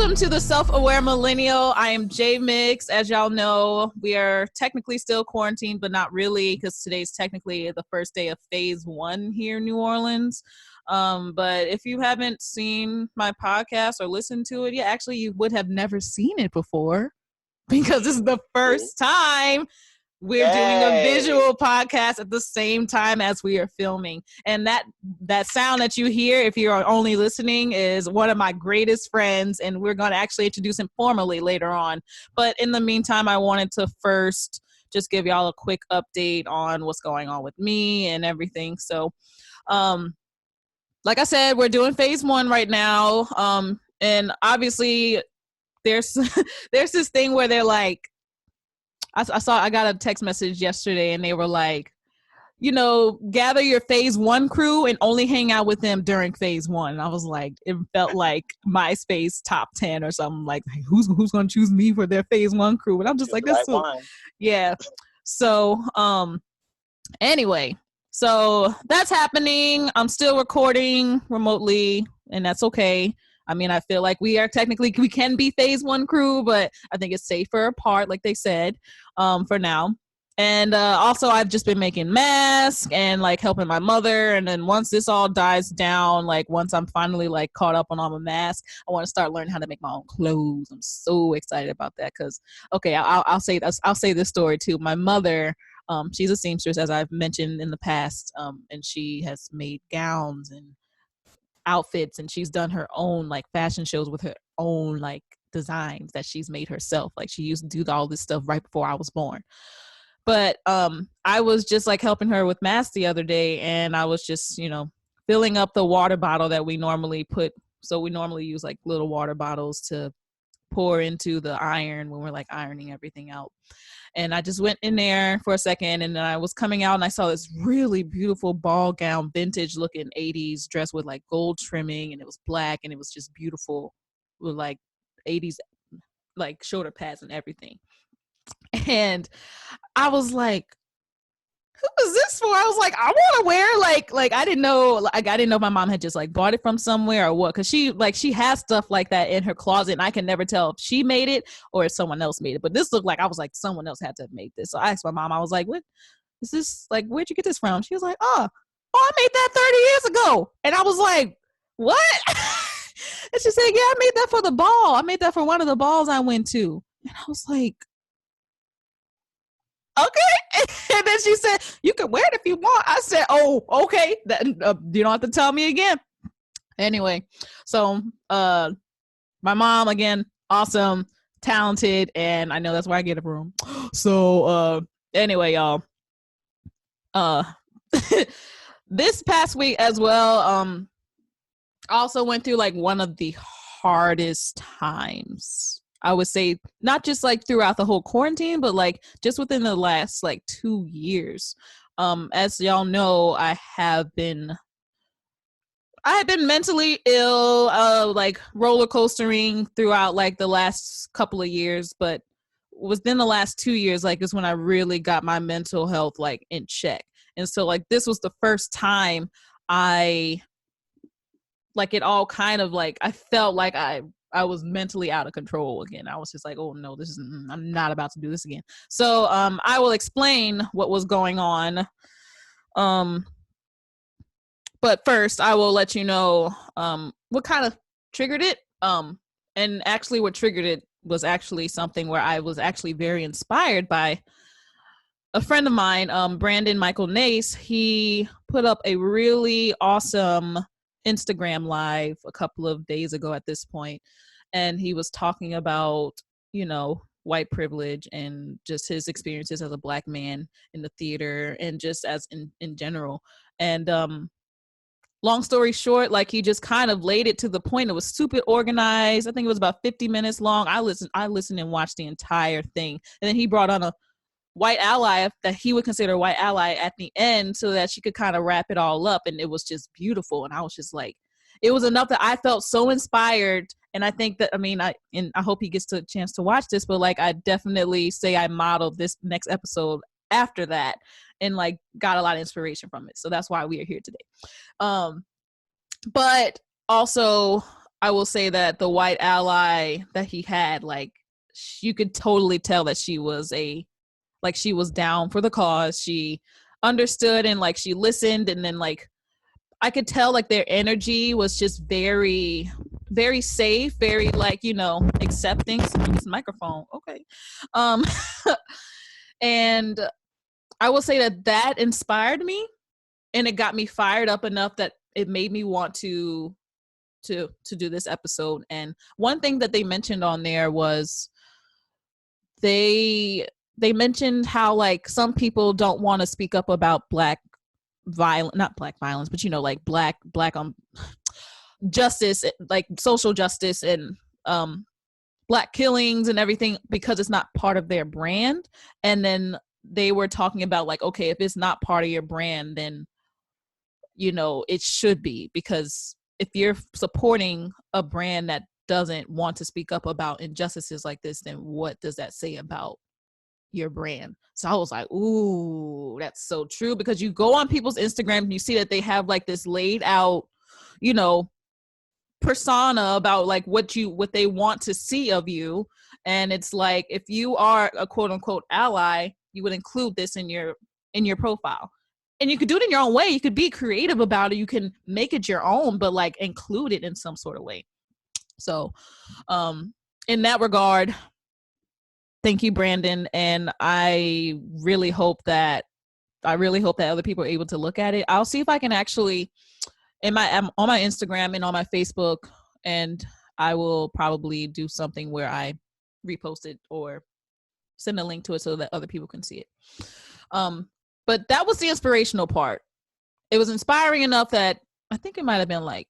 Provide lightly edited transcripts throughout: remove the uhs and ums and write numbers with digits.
Welcome to the Self-Aware Millennial. I am J Mix. As y'all know, we are technically still quarantined, but not really, because today's technically the first day of phase 1 here in New Orleans. But if you haven't seen my podcast or listened to it, actually you would have never seen it before, because this is the first time we're doing a visual podcast at the same time as we are filming. And that sound that you hear, if you're only listening, is one of my greatest friends, and we're going to actually introduce him formally later on. But in the meantime, I wanted to first just give y'all a quick update on what's going on with me and everything. So, like I said, we're doing phase 1 right now. And obviously there's this thing where they're like, I got a text message yesterday and they were like, gather your phase 1 crew and only hang out with them during phase 1. And I was like, it felt like MySpace top 10 or something, like who's going to choose me for their phase 1 crew? And I'm just like, this so, yeah. So, anyway, so that's happening. I'm still recording remotely, and that's okay. I mean, I feel like we can be phase 1 crew, but I think it's safer apart, like they said, for now. And also, I've just been making masks and like helping my mother. And then once this all dies down, like once I'm finally like caught up on all my masks, I want to start learning how to make my own clothes. I'm so excited about that because, okay, I'll say this story too. My mother, she's a seamstress, as I've mentioned in the past, and she has made gowns and outfits, and she's done her own like fashion shows with her own like designs that she's made herself. Like she used to do all this stuff right before I was born. But I was just like helping her with masks the other day, and I was just filling up the water bottle that we normally put. So we normally use like little water bottles to pour into the iron when we're like ironing everything out. And I just went in there for a second, and then I was coming out and I saw this really beautiful ball gown, vintage looking 80s dress with like gold trimming, and it was black, and it was just beautiful with like 80s like shoulder pads and everything. And I was like, who is this for? I was like, I want to wear like I didn't know if my mom had just like bought it from somewhere or what, because she has stuff like that in her closet, and I can never tell if she made it or if someone else made it. But this looked like, I was like, someone else had to have made this. So I asked my mom, I was like, what is this? Like, where'd you get this from? She was like, oh, I made that 30 years ago. And I was like, what? And she said, yeah, I made that for the ball. I made that for one of the balls I went to. And I was like, okay. And then she said, you can wear it if you want. I said, oh, okay. You don't have to tell me again. Anyway, so my mom, again, awesome, talented, and I know that's why I get it from. So anyway, y'all, this past week as well, I also went through like one of the hardest times, I would say, not just like throughout the whole quarantine, but like just within the last like 2 years. As y'all know, I have been mentally ill, like roller coastering throughout like the last couple of years, but within the last 2 years, like is when I really got my mental health like in check. And so like this was the first time it all kind of like, I felt like I was mentally out of control again. I was just like, oh no, I'm not about to do this again. So I will explain what was going on. But first I will let you know what kind of triggered it. And actually what triggered it was actually something where I was actually very inspired by a friend of mine, Brandon Michael Nace. He put up a really awesome Instagram live a couple of days ago at this point, and he was talking about white privilege and just his experiences as a Black man in the theater and just as in general. And long story short, like he just kind of laid it to the point. It was super organized. I think it was about 50 minutes long. I listened and watched the entire thing, and then he brought on a white ally that he would consider a white ally at the end so that she could kind of wrap it all up. And it was just beautiful. And I was just like, it was enough that I felt so inspired. And I think that, I hope he gets a chance to watch this, but like, I definitely say I modeled this next episode after that and like got a lot of inspiration from it. So that's why we are here today. But also I will say that the white ally that he had, like, you could totally tell that she was she was down for the cause. She understood and like she listened, and then like I could tell like their energy was just very, very safe, very like, you know, accepting. This microphone, okay. And I will say that that inspired me, and it got me fired up enough that it made me want to do this episode. And one thing that they mentioned on there was they mentioned how like some people don't want to speak up about not black violence, but you know, like black justice, like social justice, and black killings and everything, because it's not part of their brand. And then they were talking about like, okay, if it's not part of your brand, then you know it should be, because if you're supporting a brand that doesn't want to speak up about injustices like this, then what does that say about your brand? So I was like, ooh, that's so true, because you go on people's Instagram and you see that they have like this laid out, you know, persona about like what they want to see of you. And it's like, if you are a quote unquote ally, you would include this in your profile. And you could do it in your own way. You could be creative about it. You can make it your own, but like include it in some sort of way. So in that regard, thank you, Brandon. And I really hope that other people are able to look at it. I'll see if I can actually on my Instagram and on my Facebook, and I will probably do something where I repost it or send a link to it so that other people can see it. But that was the inspirational part. It was inspiring enough that I think it might have been like,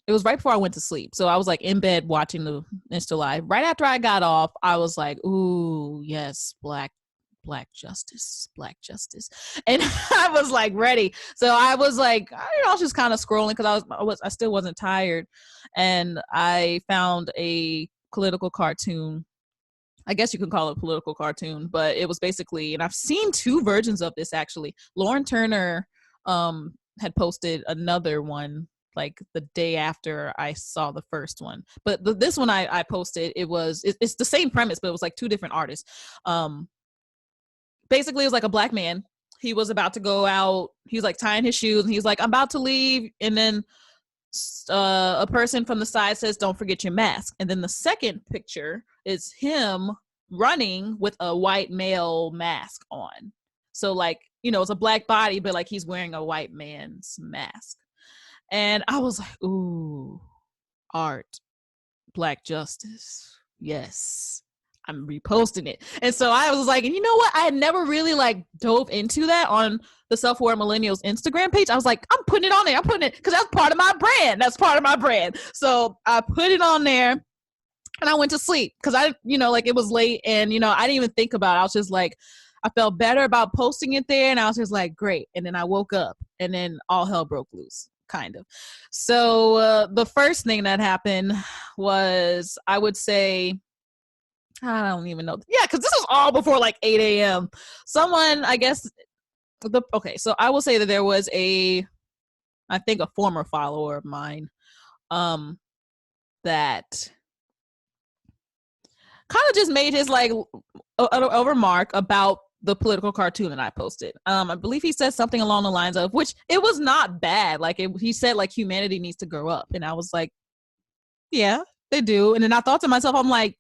it was right before I went to sleep. So I was like in bed watching the Insta Live. Right after I got off, I was like, ooh, yes, black justice. And I was like ready. So I was like, I was just kind of scrolling because I still wasn't tired. And I found a political cartoon. I guess you can call it a political cartoon, but it was basically, and I've seen two versions of this actually. Lauren Turner had posted another one like the day after I saw the first one. But this one I posted, it's the same premise, but it was like two different artists. Basically, it was like a black man. He was about to go out. He was like tying his shoes, and he's like, I'm about to leave. And then a person from the side says, don't forget your mask. And then the second picture is him running with a white male mask on. So like, you know, it's a black body, but like he's wearing a white man's mask. And I was like, ooh, art, black justice. Yes, I'm reposting it. And so I was like, and you know what? I had never really like dove into that on the Self-Aware Millennials Instagram page. I was like, I'm putting it on there. I'm putting it because that's part of my brand. So I put it on there and I went to sleep because I, you know, like it was late and, you know, I didn't even think about it. I was just like, I felt better about posting it there. And I was just like, great. And then I woke up and then all hell broke loose. Kind of. So the first thing that happened was, I would say, I don't even know. Yeah, because this was all before like 8 a.m. Someone, I guess, so I will say that there was I think a former follower of mine that kind of just made his like a remark about the political cartoon that I posted. I believe he said something along the lines of, which it was not bad. Like he said like humanity needs to grow up. And I was like, yeah, they do. And then I thought to myself, I'm like,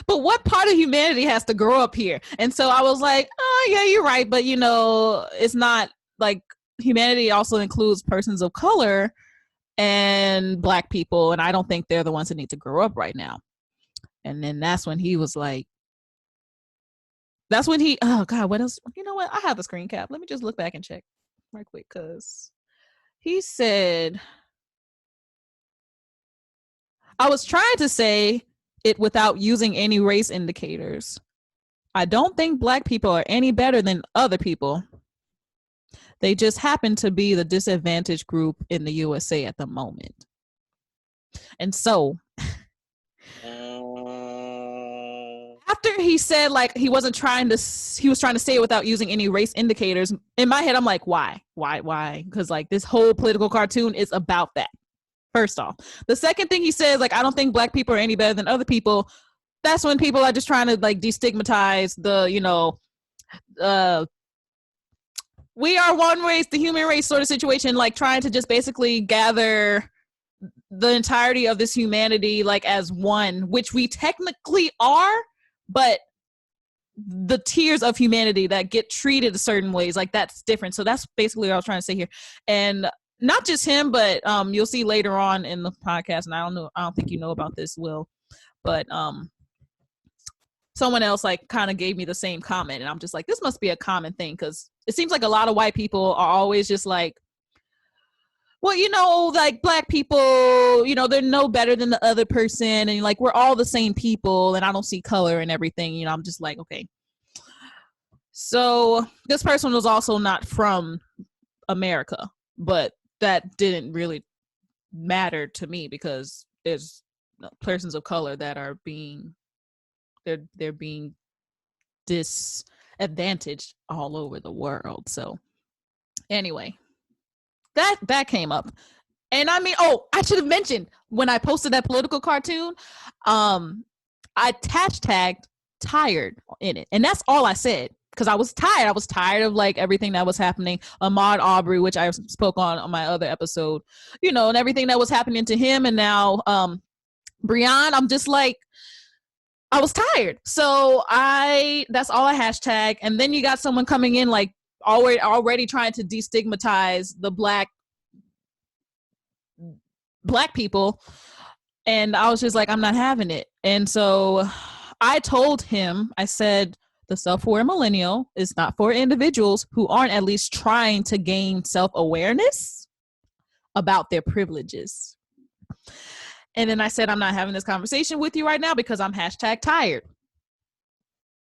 but what part of humanity has to grow up here? And so I was like, oh yeah, you're right. But you know, it's not like humanity also includes persons of color and black people. And I don't think they're the ones that need to grow up right now. And then that's when he was like, oh God, what else? You know what? I have the screen cap. Let me just look back and check right quick. Cause he said, I was trying to say it without using any race indicators. I don't think black people are any better than other people. They just happen to be the disadvantaged group in the USA at the moment. And so after he said like he was trying to say it without using any race indicators, in my head I'm like, why? Because like this whole political cartoon is about that. first off. The second thing he says, like, I don't think black people are any better than other people. That's when people are just trying to like destigmatize the, we are one race, the human race sort of situation, like trying to just basically gather the entirety of this humanity like as one, which we technically are, but the tiers of humanity that get treated certain ways, like that's different. So that's basically what I was trying to say here. And not just him, but you'll see later on in the podcast, and I don't think you know about this, Will, but someone else like kind of gave me the same comment, and I'm just like, this must be a common thing, because it seems like a lot of white people are always just like, well, like black people, they're no better than the other person, and like we're all the same people, and I don't see color and everything. I'm just like, okay. So this person was also not from America, but that didn't really matter to me, because there's persons of color that are being they're being disadvantaged all over the world. So anyway, that came up. And I mean, I should have mentioned, when I posted that political cartoon, I hashtagged tired in it, and that's all I said, because I was tired. I was tired of like everything that was happening. Ahmaud Arbery, which I spoke on my other episode, and everything that was happening to him, and now Breon. I'm just like, I was tired. So that's all I hashtag. And then you got someone coming in like already trying to destigmatize the black people. And I was just like, I'm not having it. And so I told him, I said, the self-aware millennial is not for individuals who aren't at least trying to gain self-awareness about their privileges. And then I said, I'm not having this conversation with you right now because I'm hashtag tired.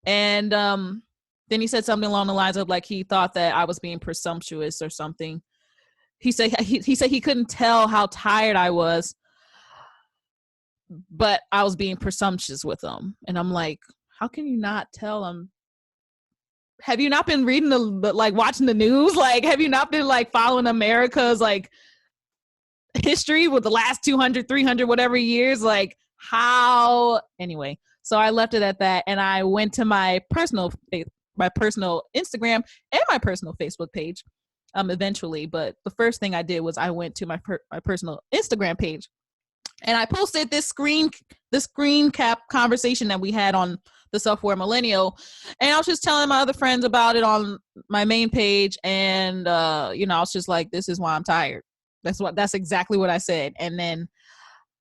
And then he said something along the lines of like, he thought that I was being presumptuous or something. He said he couldn't tell how tired I was, but I was being presumptuous with him. And I'm like, how can you not tell him? Have you not been reading like watching the news? Like, have you not been like following America's like history with the last 200, 300, whatever years? Like, how? Anyway, so I left it at that, and I went to my personal Instagram and my personal Facebook page eventually. But the first thing I did was I went to my personal Instagram page, and I posted this screen cap conversation that we had on the Self-Aware Millennial, and I was just telling my other friends about it on my main page, and I was just like, this is why I'm tired. That's exactly what I said. And then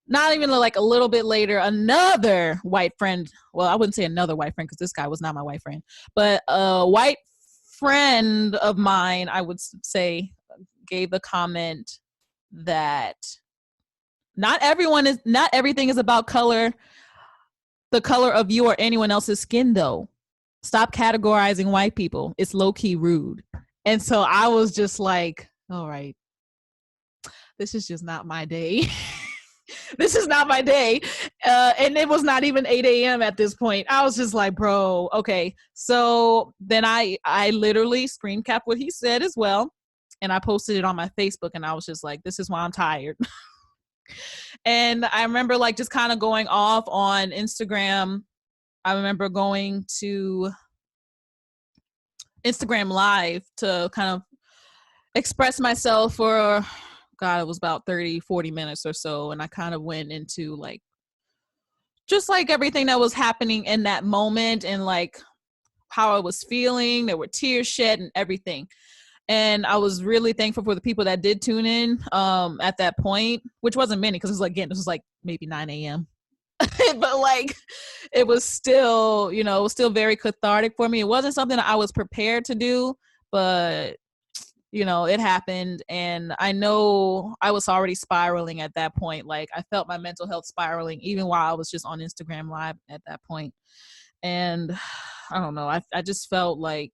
not even like a little bit later, another white friend, well, I wouldn't say another white friend because this guy was not my white friend, but a white friend of mine, I would say, gave a comment that not everything is about color, the color of you or anyone else's skin, though. Stop categorizing white people. It's low-key rude. And so I was just like, all right, this is just not my day. This is not my day. And it was not even 8 a.m. at this point. I was just like, bro, okay. So then I literally screen capped what he said as well. And I posted it on my Facebook, and I was just like, this is why I'm tired. And I remember like just kind of going off on Instagram. I remember going to Instagram Live to kind of express myself for, God, it was about 30, 40 minutes or so. And I kind of went into like, just like everything that was happening in that moment and like how I was feeling. There were tears shed and everything. And I was really thankful for the people that did tune in at that point, which wasn't many because this was like maybe 9 a.m. But like, it was still, it was still very cathartic for me. It wasn't something I was prepared to do, but it happened. And I know I was already spiraling at that point. Like, I felt my mental health spiraling even while I was just on Instagram Live at that point. And I don't know, I just felt like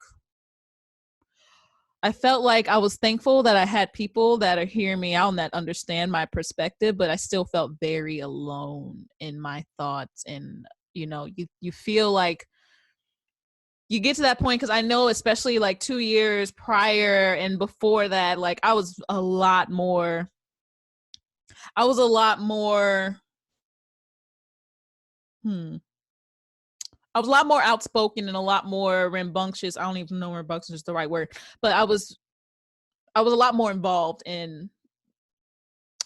I was thankful that I had people that are hearing me out and that understand my perspective, but I still felt very alone in my thoughts. And, you feel like you get to that point, because I know especially like 2 years prior and before that, like I was a lot more I was a lot more I was a lot more outspoken and a lot more rambunctious. I don't even know rambunctious is the right word, but I was a lot more involved in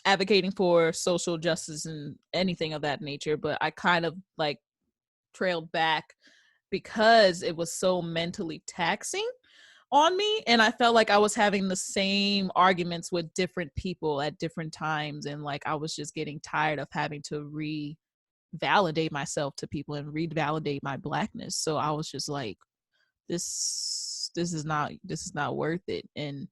advocating for social justice and anything of that nature. But I kind of like trailed back because it was so mentally taxing on me, and I felt like I was having the same arguments with different people at different times, and like I was just getting tired of having to revalidate myself to people and revalidate my blackness. So I was just like, this is not worth it. And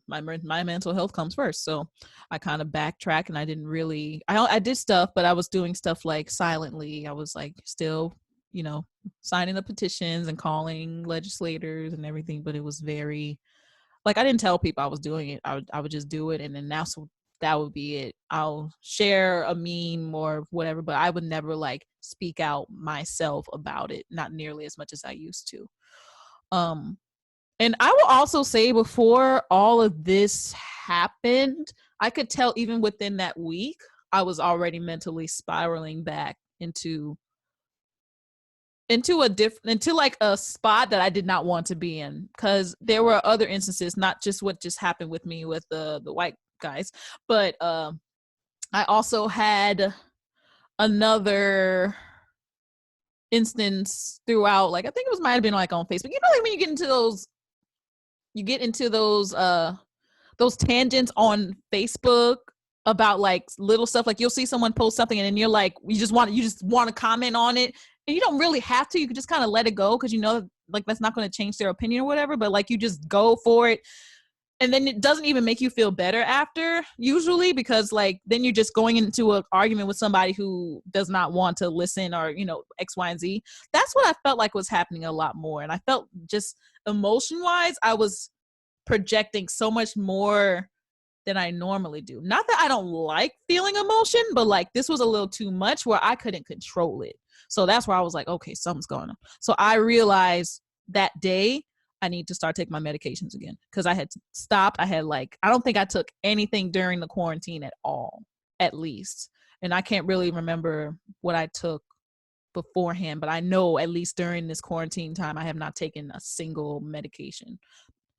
my mental health comes first. So I kind of backtrack, and I didn't really I did stuff, but I was doing stuff like silently. I was like still, signing the petitions and calling legislators and everything, but it was very like I didn't tell people I was doing it. I would just do it, and then that would be it. I'll share a meme or whatever, but I would never like speak out myself about it, not nearly as much as I used to. And I will also say, before all of this happened, I could tell even within that week, I was already mentally spiraling back into like a spot that I did not want to be in, because there were other instances, not just what just happened with me with the white guys, but I also had another instance throughout, like I think it might have been like on Facebook. Like when you get into those tangents on Facebook about like little stuff, like you'll see someone post something and then you're like, you just want to comment on it, and you don't really have to. You can just kind of let it go, because like that's not going to change their opinion or whatever, but like you just go for it, and then it doesn't even make you feel better after, usually, because like then you're just going into an argument with somebody who does not want to listen, or X, Y, and Z. That's what I felt like was happening a lot more, and I felt just emotion wise I was projecting so much more than I normally do. Not that I don't like feeling emotion, but like this was a little too much where I couldn't control it. So that's where I was like, okay, something's going on. So I realized that day I need to start taking my medications again, because I had stopped. I don't think I took anything during the quarantine at all, at least. And I can't really remember what I took beforehand, but I know at least during this quarantine time, I have not taken a single medication.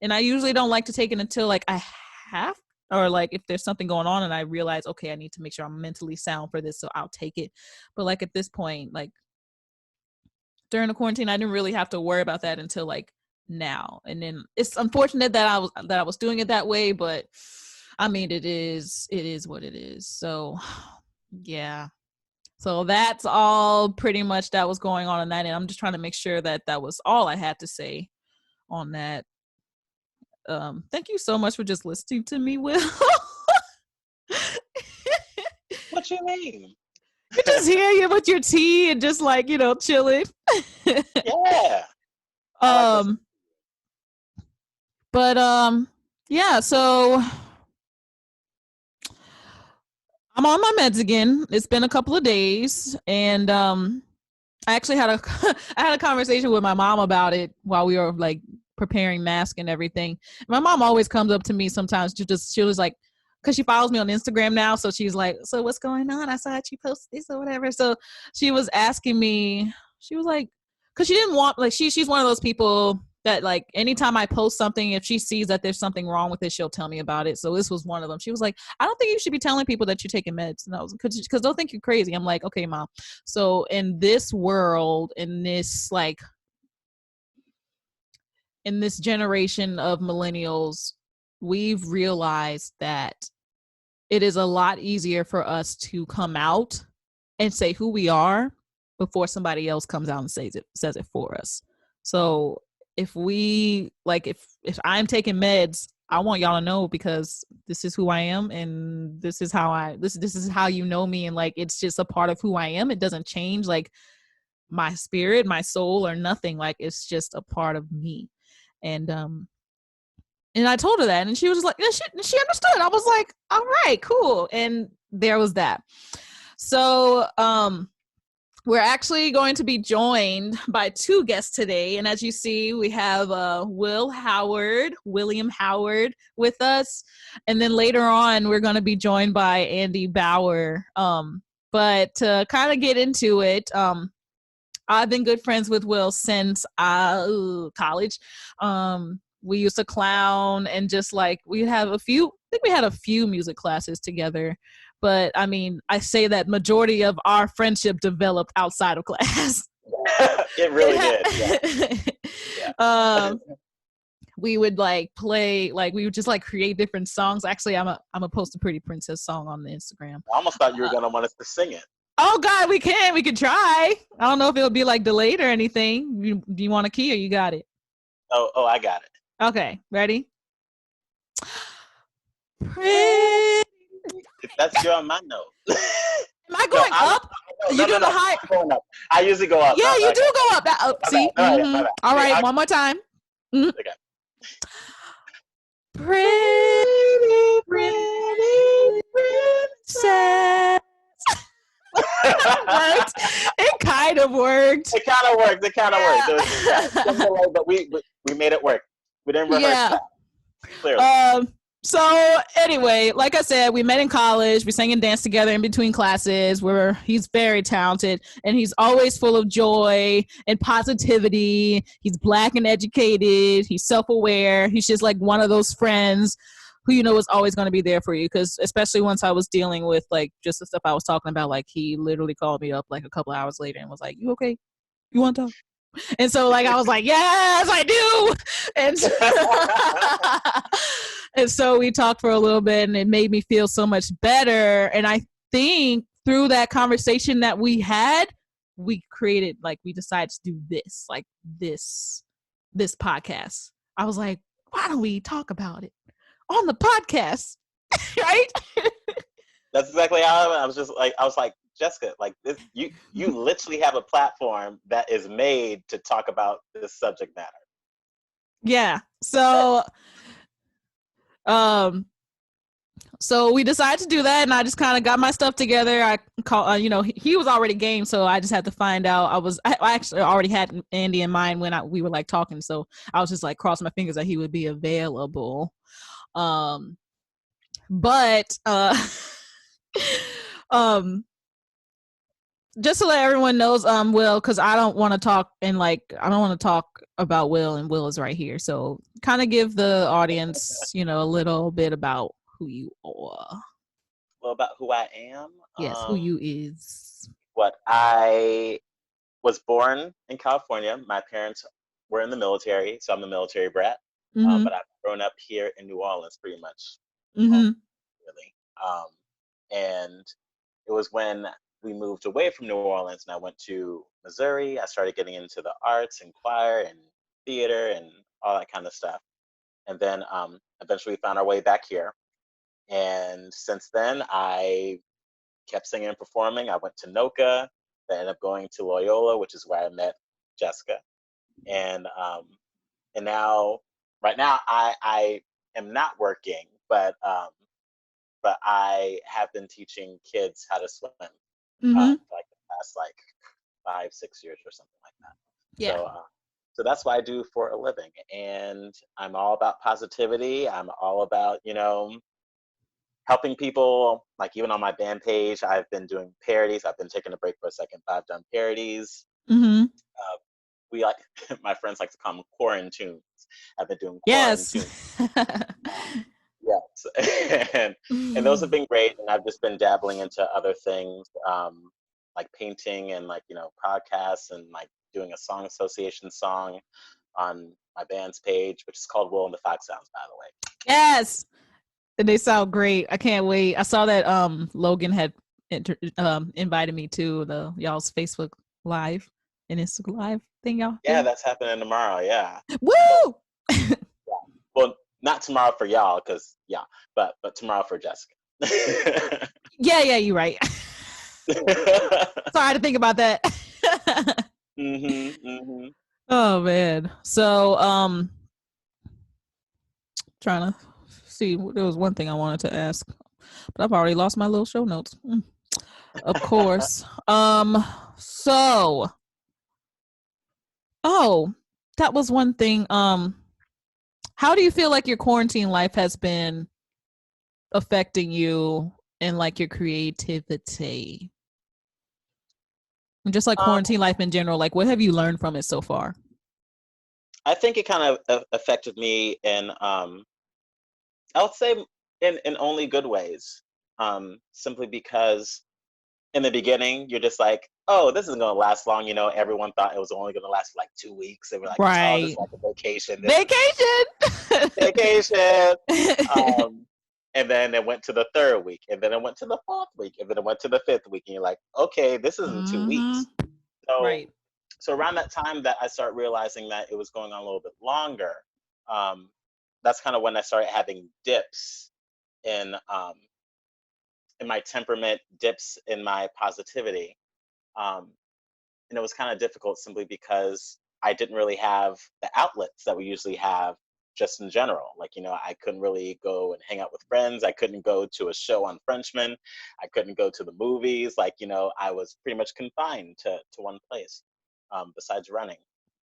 And I usually don't like to take it until like I have, or like if there's something going on and I realize, okay, I need to make sure I'm mentally sound for this, so I'll take it. But like at this point, like during the quarantine, I didn't really have to worry about that until like now. And then it's unfortunate that I was doing it that way, but I mean, it is what it is. So yeah. So that's all pretty much that was going on in that. And I'm just trying to make sure that was all I had to say on that. Thank you so much for just listening to me, Will. What you mean? You just hear you with your tea and just like, chilling. Yeah. But yeah, so I'm on my meds again. It's been a couple of days, and I actually had a conversation with my mom about it while we were like preparing masks and everything. My mom always comes up to me sometimes she was like, because she follows me on Instagram now, so she's like, so what's going on? I saw that you posted this or whatever. So she was asking me, she was like, because she didn't want, like, she's one of those people that like anytime I post something, if she sees that there's something wrong with it, she'll tell me about it. So this was one of them. She was like, I don't think you should be telling people that you're taking meds. And I was, because they'll think you're crazy. I'm like, okay, mom. So in this world, in this generation of millennials, we've realized that it is a lot easier for us to come out and say who we are before somebody else comes out and says it for us. So if I'm taking meds, I want y'all to know, because this is who I am, and this is how this is how you know me, and like it's just a part of who I am. It doesn't change like my spirit, my soul, or nothing. Like it's just a part of me. And I told her that, and she was like, she understood. I was like, all right, cool. And there was that. So we're actually going to be joined by two guests today. And as you see, we have William Howard with us. And then later on, we're going to be joined by Andy Bauer. But to kind of get into it, I've been good friends with Will since college. We used to clown and just like we had a few music classes together. But I mean, I say that majority of our friendship developed outside of class. It really did. Yeah. We would like play, like we would just like create different songs. Actually, I'm a post a pretty princess song on the Instagram. I almost thought you were gonna want us to sing it. Oh God, we could try. I don't know if it'll be like delayed or anything. Do you want a key or you got it? Oh, I got it. Okay, ready? Pretty. That's you on my note. Am I going up? You do the high. I usually go up. Yeah, you do go up. See? All right, one more time. Okay. Pretty princess. Worked. It kind of worked. It kind of worked. But we made it work. We didn't rehearse that. Clearly. So anyway, like I said, we met in college. We sang and danced together in between classes. He's very talented and he's always full of joy and positivity. He's Black and educated. He's self-aware. He's just like one of those friends who you know is always going to be there for you. Because especially once I was dealing with like just the stuff I was talking about, like he literally called me up like a couple hours later and was like, "You okay? You want to talk?" And so like I was like, "Yes, I do." And so we talked for a little bit and it made me feel so much better. And I think through that conversation that we had, we decided to do this podcast. I was like, why don't we talk about it on the podcast? Right? That's exactly how I was like, Jessica, like this, you literally have a platform that is made to talk about this subject matter. Yeah. So we decided to do that, and I just kind of got my stuff together. I called, he was already game, so I just had to find out. I actually already had Andy in mind when we were like talking, so I was just like crossing my fingers that he would be available. But just to let everyone knows, Will, because I don't want to talk about Will, and Will is right here. So kind of give the audience, a little bit about who you are. Well, about who I am? Yes, who you is. What I was born in California. My parents were in the military, so I'm a military brat. Mm-hmm. But I've grown up here in New Orleans pretty much. Mm-hmm. Really. And it was when we moved away from New Orleans and I went to Missouri. I started getting into the arts and choir and theater and all that kind of stuff. And then eventually found our way back here. And since then, I kept singing and performing. I went to NOCA, then ended up going to Loyola, which is where I met Jessica. And now, right now, I am not working, but I have been teaching kids how to swim. Like the past 5-6 years or something like that. Yeah. So that's what I do for a living, and I'm all about positivity. I'm all about helping people. Like even on my band page, I've been doing parodies. I've been taking a break for a second, but I've done parodies. Mm-hmm. We my friends like to call them quarantunes. I've been doing quarantunes. Yes. and those have been great, and I've just been dabbling into other things, like painting and podcasts and doing a song association song on my band's page, which is called Will and the Fox Sounds, by the way. Yes, and they sound great. I can't wait. I saw that Logan had invited me to y'all's Facebook Live and Instagram Live thing, y'all. Yeah, that's happening tomorrow. Yeah. Woo! Well, not tomorrow for y'all, but tomorrow for Jessica. Yeah, you're right. Sorry to think about that. Mm-hmm. Oh man. So trying to see, there was one thing I wanted to ask, but I've already lost my little show notes. Of course. So, oh, that was one thing. How do you feel like your quarantine life has been affecting you and like your creativity? And just like Um, quarantine life in general, like what have you learned from it so far? I think it kind of affected me in, I would say, in only good ways. Simply because in the beginning, you're just like, oh, this isn't going to last long. Everyone thought it was only going to last for like 2 weeks. They were like, oh, this is Right. like a vacation. This is Vacation. vacation. Um, and then it went to the third week, and then it went to the fourth week, and then it went to the fifth week. And you're like, okay, this isn't two Mm-hmm. weeks. So, Right. so around that time that I started realizing that it was going on a little bit longer, um, that's kind of when I started having dips in um, in my temperament, dips in my positivity. Um, and it was kind of difficult simply because I didn't really have the outlets that we usually have just in general. Like, I couldn't really go and hang out with friends. I couldn't go to a show on Frenchman. I couldn't go to the movies. Like, I was pretty much confined to one place, besides running.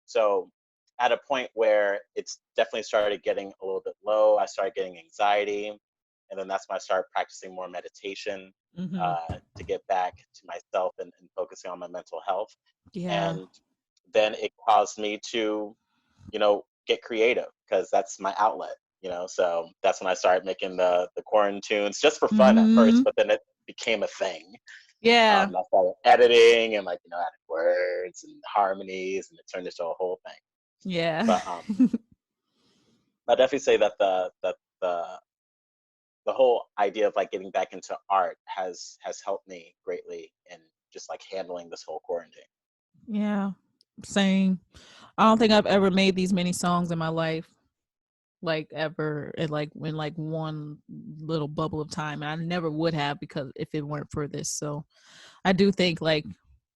So at a point where it's definitely started getting a little bit low, I started getting anxiety. And then that's when I started practicing more meditation, Mm-hmm. to get back to myself and focusing on my mental health. Yeah. And then it caused me to, get creative because that's my outlet. So that's when I started making the quarantunes just for fun at Mm-hmm. first, but then it became a thing. Yeah. I started editing and, like, adding words and harmonies, and it turned into a whole thing. Yeah. But I definitely say that the whole idea of like getting back into art has helped me greatly in just like handling this whole quarantine. Yeah. Same. I don't think I've ever made these many songs in my life, like ever, in like one little bubble of time. And I never would have because if it weren't for this. So I do think like,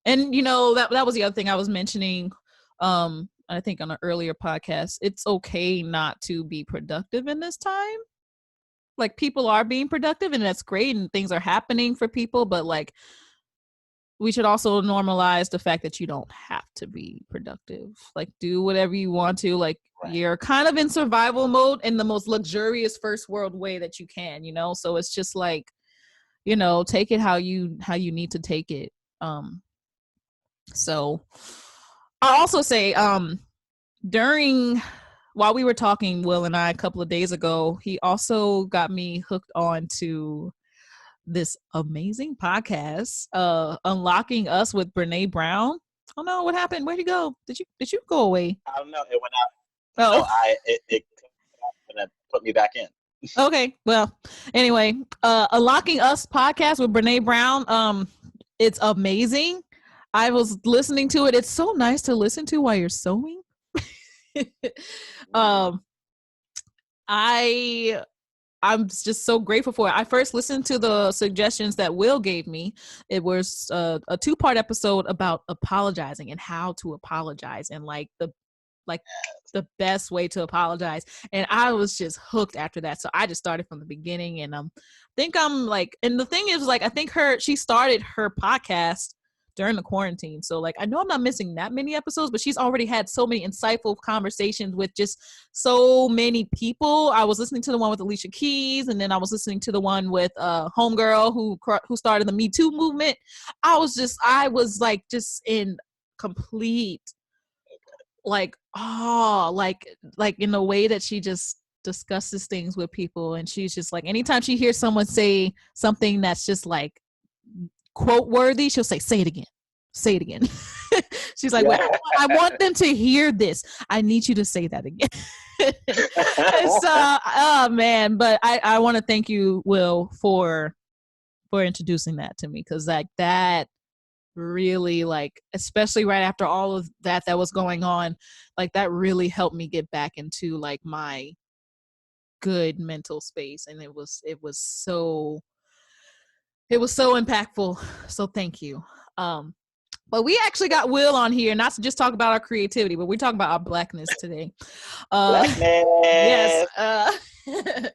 and that was the other thing I was mentioning. I think on an earlier podcast, it's okay not to be productive in this time. Like people are being productive and that's great and things are happening for people, but like we should also normalize the fact that you don't have to be productive. Like do whatever you want to. Like Right. you're kind of in survival mode in the most luxurious first world way that you can, So it's just like, take it how you need to take it. So I'll also say, during while we were talking, Will and I, a couple of days ago, he also got me hooked on to this amazing podcast, Unlocking Us with Brene Brown. Oh no, what happened? Where'd you go? Did you go away? I don't know. It went out. No, Oh, it gonna put me back in. okay. Well, anyway, Unlocking Us podcast with Brene Brown. It's amazing. I was listening to it. It's so nice to listen to while you're sewing. Mm, um, I I'm just so grateful for it. I first listened to the suggestions that Will gave me. It was a two-part episode about apologizing and how to apologize and like the best way to apologize. And I was just hooked after that. So I just started from the beginning and think I'm like, and the thing is like I think she started her podcast during the quarantine. So like I know I'm not missing that many episodes, but she's already had so many insightful conversations with just so many people. I was listening to the one with Alicia Keys, and then I was listening to the one with Homegirl who started the Me Too movement. I was like just in complete like like in the way that she just discusses things with people, and she's just like anytime she hears someone say something that's just like quote worthy, she'll say it again, say it again. She's like, wait, yeah. I want them to hear this, I need you to say that again. It's oh man, but I want to thank you, Will, for introducing that to me, because like that really, like, especially right after all of that was going on, like that really helped me get back into like my good mental space, and it was so impactful. So thank you. um but we actually got Will on here not to just talk about our creativity, but we're talking about our blackness today. uh yes. Blackness.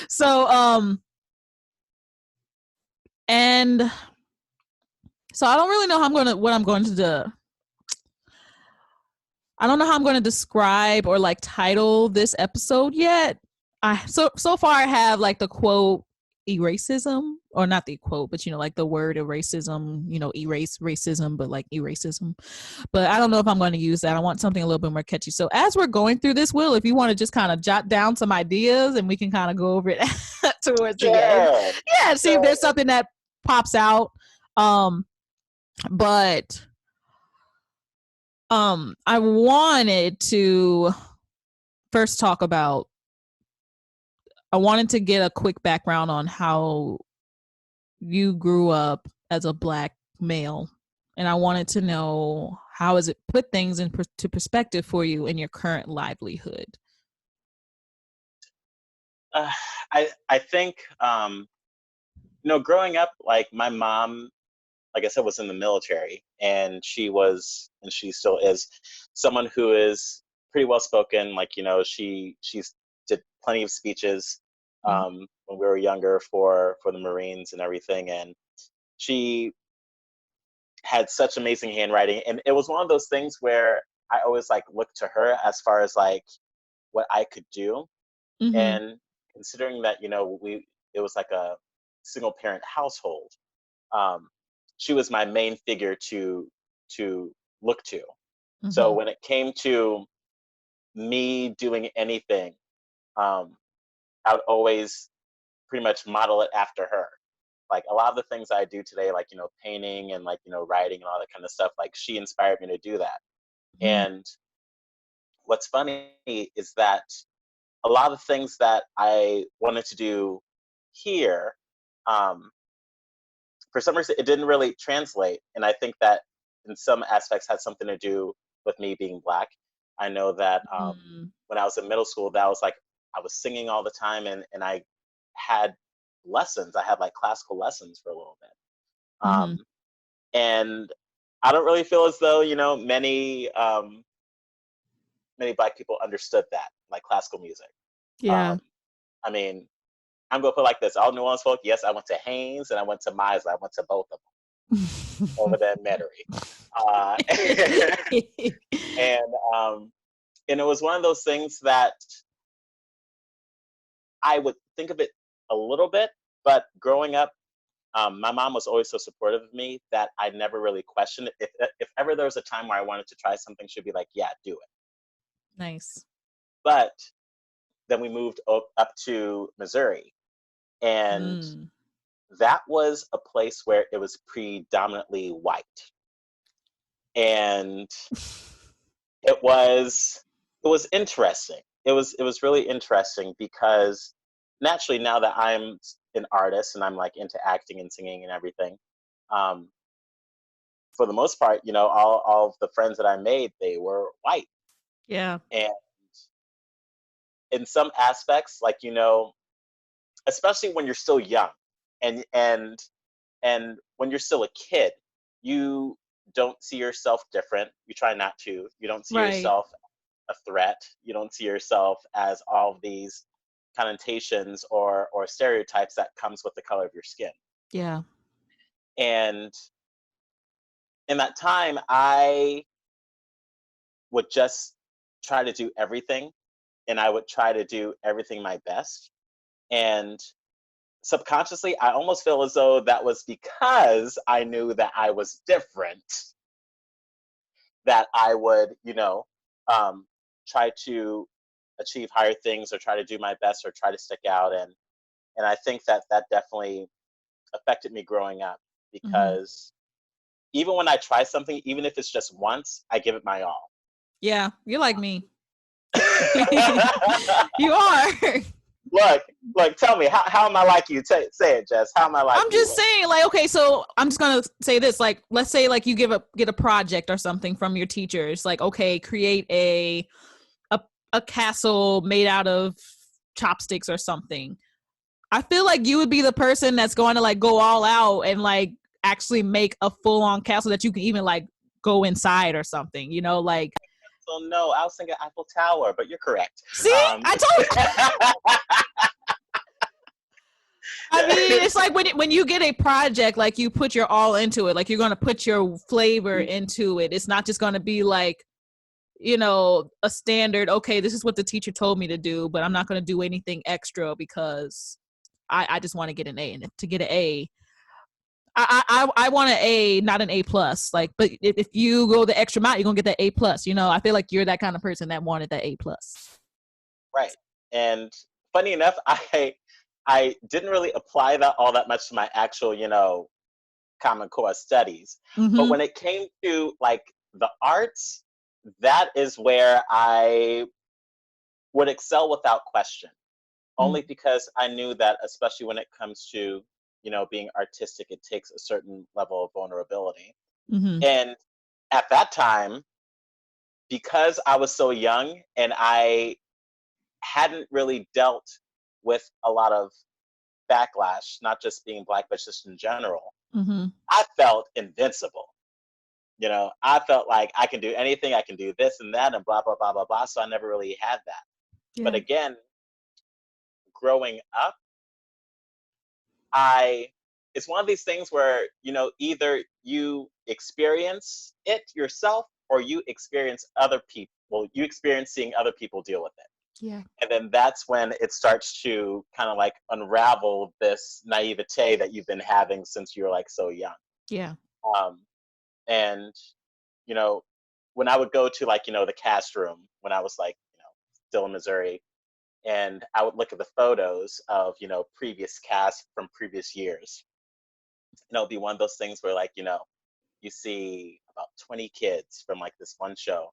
So and So I don't really know what I'm going to do. I don't know how I'm going to describe or like title this episode yet. So far I have like the quote eracism, or not the quote, but like the word eracism, erase racism, but like eracism. But I don't know if I'm going to use that. I want something a little bit more catchy. So as we're going through this, Will, if you want to just kind of jot down some ideas and we can kind of go over it towards the end. Yeah, see if there's something that pops out. But I wanted to first talk about, I wanted to get a quick background on how you grew up as a Black male. And I wanted to know, how has it put things into perspective for you in your current livelihood? I think, growing up, like my mom, like I said, was in the military, and she still is someone who is pretty well spoken. Like, she's did plenty of speeches when we were younger for the Marines and everything, and she had such amazing handwriting, and it was one of those things where I always like looked to her as far as like what I could do. Mm-hmm. And considering that it was like a single parent household, she was my main figure to look to. Mm-hmm. So when it came to me doing anything, I would always pretty much model it after her. Like a lot of the things I do today, like painting and like writing and all that kind of stuff, like she inspired me to do that. Mm-hmm. And what's funny is that a lot of things that I wanted to do here, for some reason, it didn't really translate. And I think that in some aspects had something to do with me being Black. I know that when I was in middle school, that was like, I was singing all the time, and I had lessons. I had like classical lessons for a little bit. And I don't really feel as though, many Black people understood that, like classical music. Yeah. I mean, I'm going to put it like this. All New Orleans folk, yes, I went to Haynes and I went to Meisler. I went to both of them over there in Metairie. And it was one of those things that I would think of it a little bit, but growing up, my mom was always so supportive of me that I never really questioned it. If ever there was a time where I wanted to try something, she'd be like, yeah, do it. Nice. But then we moved up to Missouri, and that was a place where it was predominantly white. And it was interesting. It was really interesting because naturally, now that I'm an artist and I'm like into acting and singing and everything, for the most part, all of the friends that I made, they were white. Yeah. And in some aspects, like, especially when you're still young and when you're still a kid, you don't see yourself different. You try not to. You don't see yourself a threat. You don't see yourself as all of these connotations or stereotypes that comes with the color of your skin. Yeah. And in that time, I would just try to do everything, and I would try to do everything my best. And subconsciously, I almost feel as though that was because I knew that I was different, that I would, try to achieve higher things or try to do my best or try to stick out. And I think that definitely affected me growing up, because even when I try something, even if it's just once, I give it my all. Yeah, you're like me. You are. Look, tell me, how am I like you? Say it, Jess. How am I like you? I'm just saying, like, okay, so I'm just gonna say this, like, let's say like you get a project or something from your teacher. It's like, okay, create a castle made out of chopsticks or something. I feel like you would be the person that's going to like go all out and like actually make a full-on castle that you can even like go inside or something, like. So no, I was thinking Eiffel Tower, but you're correct. See, I told you. I mean, it's like when you get a project, like you put your all into it, like you're going to put your flavor into it. It's not just going to be like, a standard, okay, this is what the teacher told me to do, but I'm not going to do anything extra because I just want to get an A. And to get an A, I want an A, not an A plus. Like, but if you go the extra mile, you're gonna get that A plus. I feel like you're that kind of person that wanted that A plus. Right. And funny enough, I didn't really apply that all that much to my actual, Common Core studies. Mm-hmm. But when it came to like the arts, that is where I would excel without question. Only because I knew that, especially when it comes to, being artistic, it takes a certain level of vulnerability. Mm-hmm. And at that time, because I was so young and I hadn't really dealt with a lot of backlash, not just being Black, but just in general, Mm-hmm. I felt invincible. I felt like I can do anything, I can do this and that and blah, blah, blah, blah, blah. So I never really had that. Yeah. But again, growing up, it's one of these things where, either you experience it yourself or you experience other people. Well, you experience seeing other people deal with it. Yeah. And then that's when it starts to kind of like unravel this naivete that you've been having since you were like so young. Yeah. And, when I would go to like, the cast room when I was like, still in Missouri, and I would look at the photos of, previous cast from previous years. It'd be one of those things where like, you see about 20 kids from like this one show,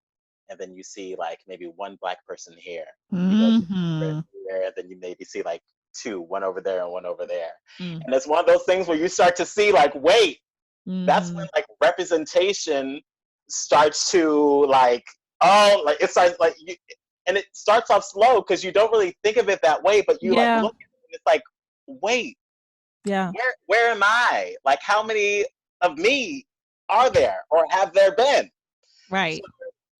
and then you see like maybe one Black person here. You go here, and then you maybe see like two, one over there and one over there. And it's one of those things where you start to see like, wait, that's when like representation starts to like, it starts like and it starts off slow because you don't really think of it that way, but you like look at it and it's like, wait, where am I? Like, how many of me are there or have there been? Right. So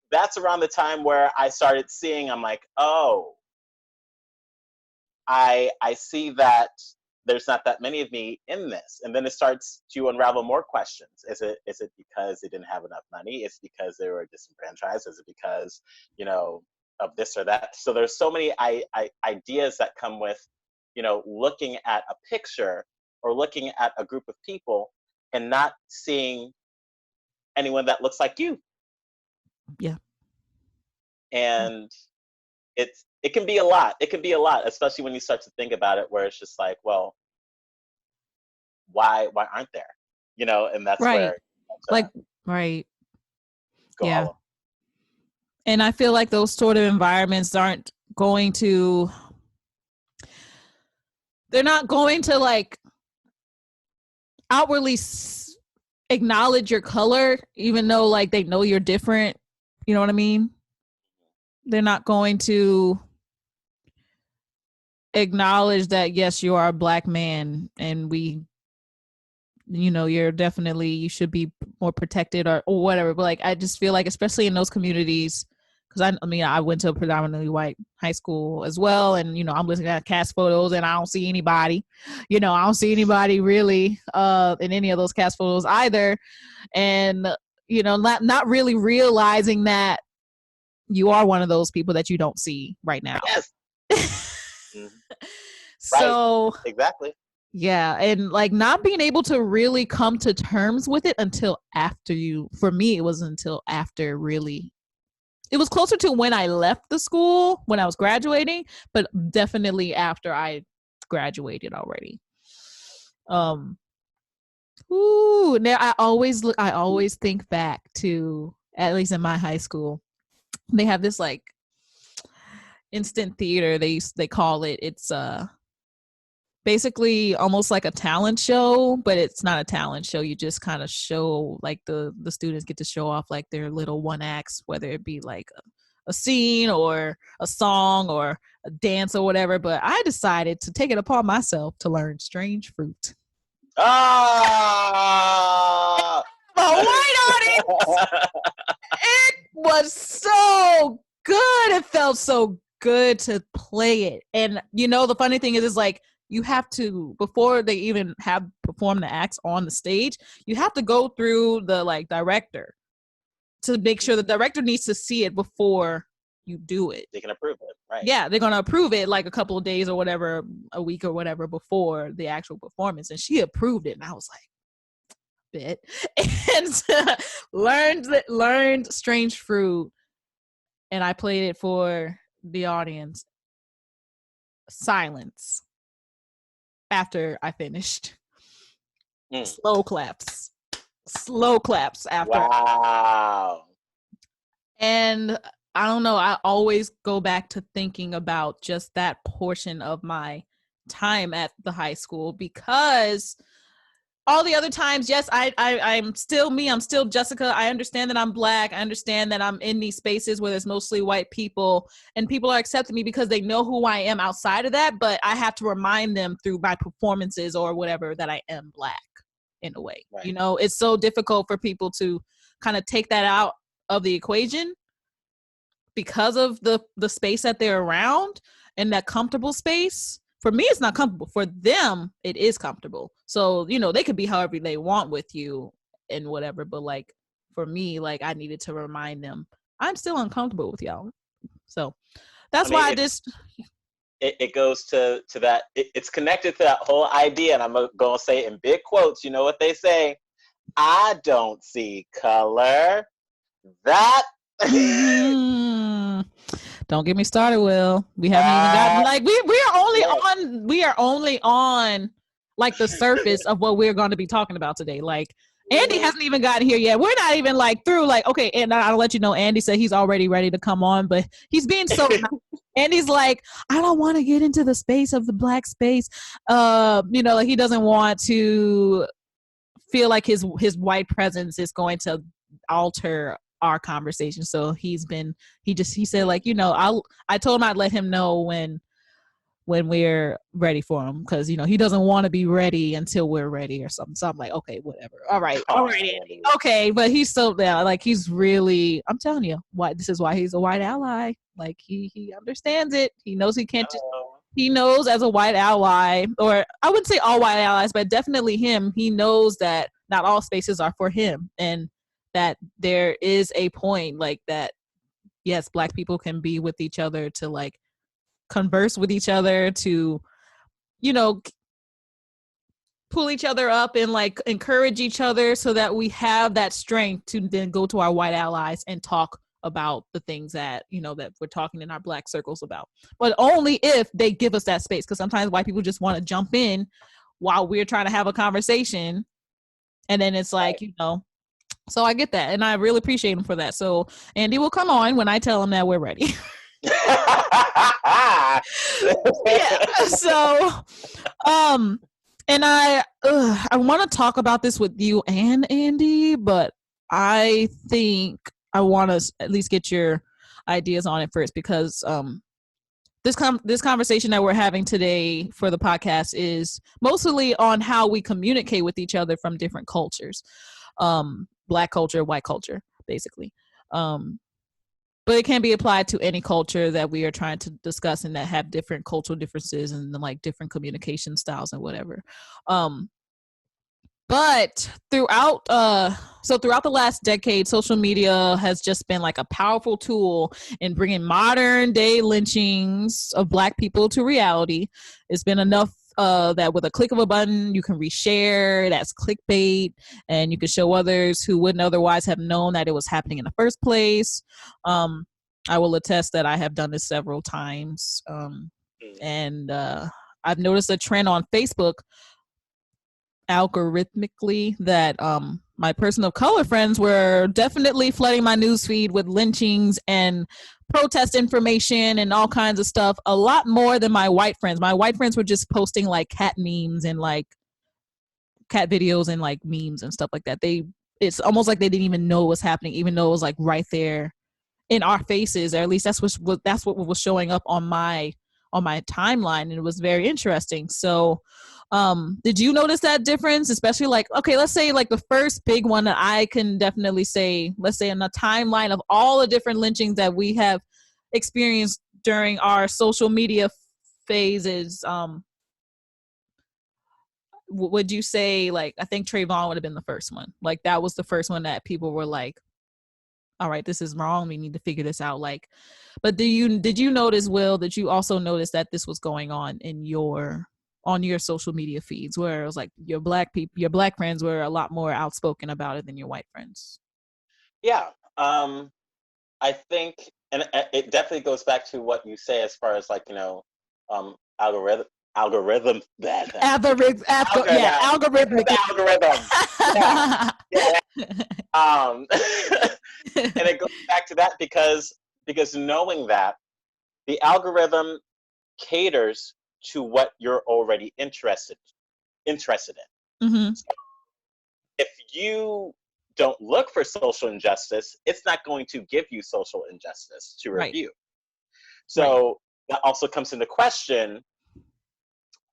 that's around the time where I started seeing, I'm like, oh, I see that there's not that many of me in this. And then it starts to unravel more questions. Is it because they didn't have enough money? Is it because they were disenfranchised? Is it because, of this or that? So there's so many ideas that come with, looking at a picture or looking at a group of people and not seeing anyone that looks like you. Yeah. And it can be a lot. It can be a lot, especially when you start to think about it, where it's just like, well, why aren't there? And that's right. where right. Go yeah. hollow. And I feel like those sort of environments aren't going to, they're not going to like outwardly acknowledge your color, even though like they know you're different. You know what I mean? They're not going to acknowledge that, yes, you are a Black man and you're definitely, you should be more protected or whatever. But like, I just feel like, especially in those communities, because I went to a predominantly white high school as well. And, I'm looking at cast photos and I don't see anybody, I don't see anybody really in any of those cast photos either. And, not really realizing that you are one of those people that you don't see right now. Yes. So right. Exactly. Yeah. And like not being able to really come to terms with it until after for me, it was until after really, it was closer to when I left the school, when I was graduating, but definitely after I graduated already. Now I always think back to, at least in my high school, they have this like instant theater, they call it. It's basically almost like a talent show, but it's not a talent show. You just kind of show, like the students get to show off like their little one acts, whether it be like a scene or a song or a dance or whatever. But I decided to take it upon myself to learn strange fruit. Ah! The white audience! It was so good. It felt so good to play it. And the funny thing is like you have to, before they even have perform the acts on the stage, you have to go through the like director to make sure the director needs to see it before you do it. They can approve it, right? Yeah, they're gonna approve it like a couple of days or whatever, a week or whatever before the actual performance. And she approved it, and I was like, bit and learned Strange Fruit, and I played it for the audience. Silence after I finished. Slow claps after. Wow. And I don't know, I always go back to thinking about just that portion of my time at the high school, because all the other times, yes, I'm still me. I'm still Jessica. I understand that I'm Black. I understand that I'm in these spaces where there's mostly white people, and people are accepting me because they know who I am outside of that. But I have to remind them through my performances or whatever that I am Black in a way. Right. You know, it's so difficult for people to kind of take that out of the equation because of the space that they're around and that comfortable space. For me, it's not comfortable. For them, it is comfortable. So, you know, they could be however they want with you and whatever. But like, for me, like, I needed to remind them I'm still uncomfortable with y'all. So that's why I just... It goes to that. It's connected to that whole idea. And I'm going to say it in big quotes. You know what they say? I don't see color. That... Don't get me started, Will. We haven't even gotten like we are only on like the surface of what we're going to be talking about today. Like Andy hasn't even gotten here yet. We're not even like through like, okay, and I'll let you know, Andy said he's already ready to come on, but he's being so Andy's like, I don't want to get into the space of the Black space. You know, like he doesn't want to feel like his white presence is going to alter our conversation. So he said like, you know, I told him I'd let him know when we're ready for him, because you know he doesn't want to be ready until we're ready or something. So I'm like, okay, whatever. All right, Andy. Okay, but he's still there. Like he's really, I'm telling you, this is why he's a white ally. Like he understands it. He knows he can't just. He knows as a white ally, or I wouldn't say all white allies, but definitely him. He knows that not all spaces are for him, and that there is a point like that. Yes, Black people can be with each other to like converse with each other, to, you know, pull each other up and like encourage each other, so that we have that strength to then go to our white allies and talk about the things that, you know, that we're talking in our Black circles about. But only if they give us that space, because sometimes white people just want to jump in while we're trying to have a conversation, and then it's like, you know. So I get that, and I really appreciate him for that. So Andy will come on when I tell him that we're ready. Yeah. So, and I want to talk about this with you and Andy, but I think I want to at least get your ideas on it first, because this conversation that we're having today for the podcast is mostly on how we communicate with each other from different cultures. Black culture, white culture, basically. But it can be applied to any culture that we are trying to discuss and that have different cultural differences and like different communication styles and whatever. But throughout the last decade, social media has just been like a powerful tool in bringing modern day lynchings of Black people to reality. It's been enough that with a click of a button, you can reshare. That's clickbait, and you can show others who wouldn't otherwise have known that it was happening in the first place. I will attest that I have done this several times, and I've noticed a trend on Facebook algorithmically that my person of color friends were definitely flooding my newsfeed with lynchings and protest information and all kinds of stuff, a lot more than my white friends. My white friends were just posting like cat memes and like cat videos and like memes and stuff like that. It's almost like they didn't even know what was happening, even though it was like right there in our faces, or at least that's what was showing up on my timeline, and it was very interesting. So did you notice that difference, especially like, okay, let's say like the first big one that I can definitely say, let's say in the timeline of all the different lynchings that we have experienced during our social media phases, would you say, like, I think Trayvon would have been the first one. Like, that was the first one that people were like, all right, this is wrong. We need to figure this out. Like, but did you notice, Will, that you also noticed that this was going on on your social media feeds, where it was like your black friends were a lot more outspoken about it than your white friends? Yeah. I think, and it definitely goes back to what you say as far as like, algorithm, algorithm, Algorithmic. algorithm. Yeah. Yeah. And it goes back to that because knowing that the algorithm caters to what you're already interested in. Mm-hmm. So if you don't look for social injustice, it's not going to give you social injustice to Right. review. So that also comes into question: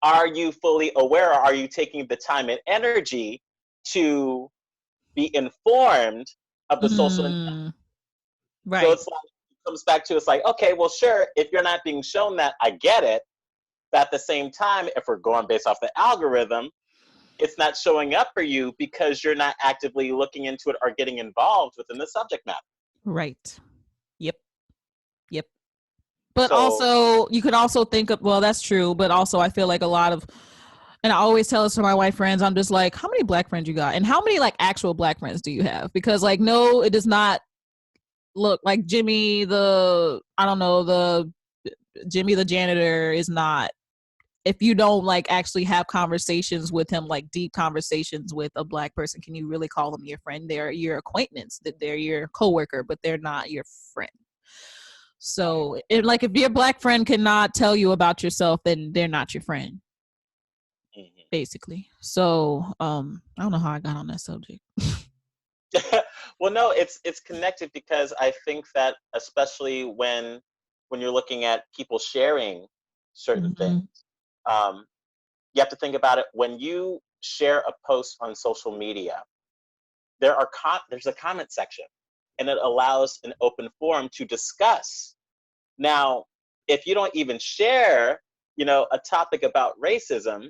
are you fully aware, or are you taking the time and energy to be informed of the social injustice? Right. So it's like, it comes back to, it's like, okay, well, sure, if you're not being shown that, I get it. But at the same time, if we're going based off the algorithm, it's not showing up for you because you're not actively looking into it or getting involved within the subject matter. Right. Yep. But So, also, you could also think of, well, that's true. But also, I feel like a lot of, and I always tell this to my white friends, I'm just like, how many black friends you got? And how many like actual black friends do you have? Because like, no, it does not look like Jimmy the janitor is not, if you don't like actually have conversations with him, like deep conversations with a black person, can you really call them your friend? They're your acquaintance, that they're your coworker, but they're not your friend. So like if your black friend cannot tell you about yourself, then they're not your friend, basically. So I don't know how I got on that subject. well, no, it's connected because I think that especially when you're looking at people sharing certain things, you have to think about it. When you share a post on social media, there's a comment section, and it allows an open forum to discuss. Now, if you don't even share, a topic about racism,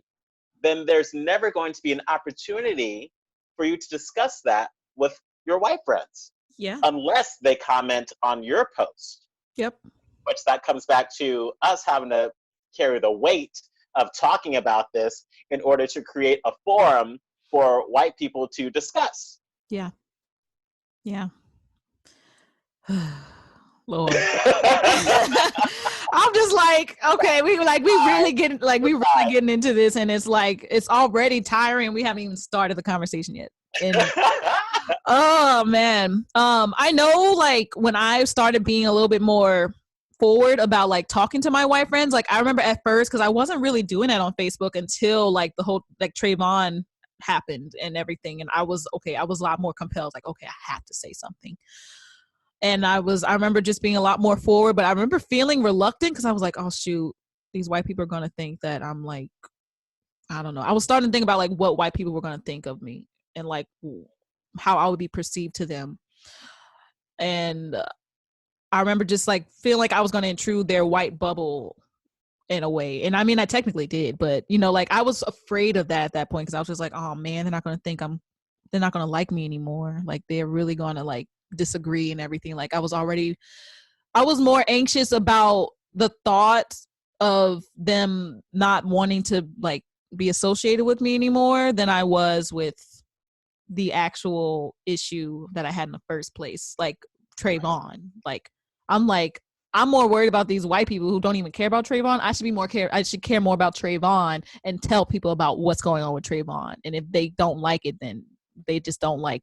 then there's never going to be an opportunity for you to discuss that with your white friends. Yeah. Unless they comment on your post. Yep. Which that comes back to us having to carry the weight of talking about this in order to create a forum for white people to discuss. Yeah. Lord. I'm just like, okay, we really getting into this, and it's like it's already tiring. We haven't even started the conversation yet. And oh man. I know, like, when I started being a little bit more forward about like talking to my white friends, like I remember at first, because I wasn't really doing that on Facebook until like the whole like Trayvon happened and everything, and I was a lot more compelled, like, okay, I have to say something. And I remember just being a lot more forward, but I remember feeling reluctant because I was like, oh shoot, these white people are gonna think that I'm like, I don't know. I was starting to think about like what white people were gonna think of me and like how I would be perceived to them. And I remember just like feeling like I was gonna intrude their white bubble in a way. And I mean, I technically did, but like I was afraid of that at that point because I was just like, oh man, they're not gonna like me anymore. Like they're really gonna like disagree and everything. Like I was more anxious about the thought of them not wanting to like be associated with me anymore than I was with the actual issue that I had in the first place, like Trayvon. Like I'm more worried about these white people who don't even care about Trayvon. I should care more about Trayvon and tell people about what's going on with Trayvon. And if they don't like it, then they just don't like,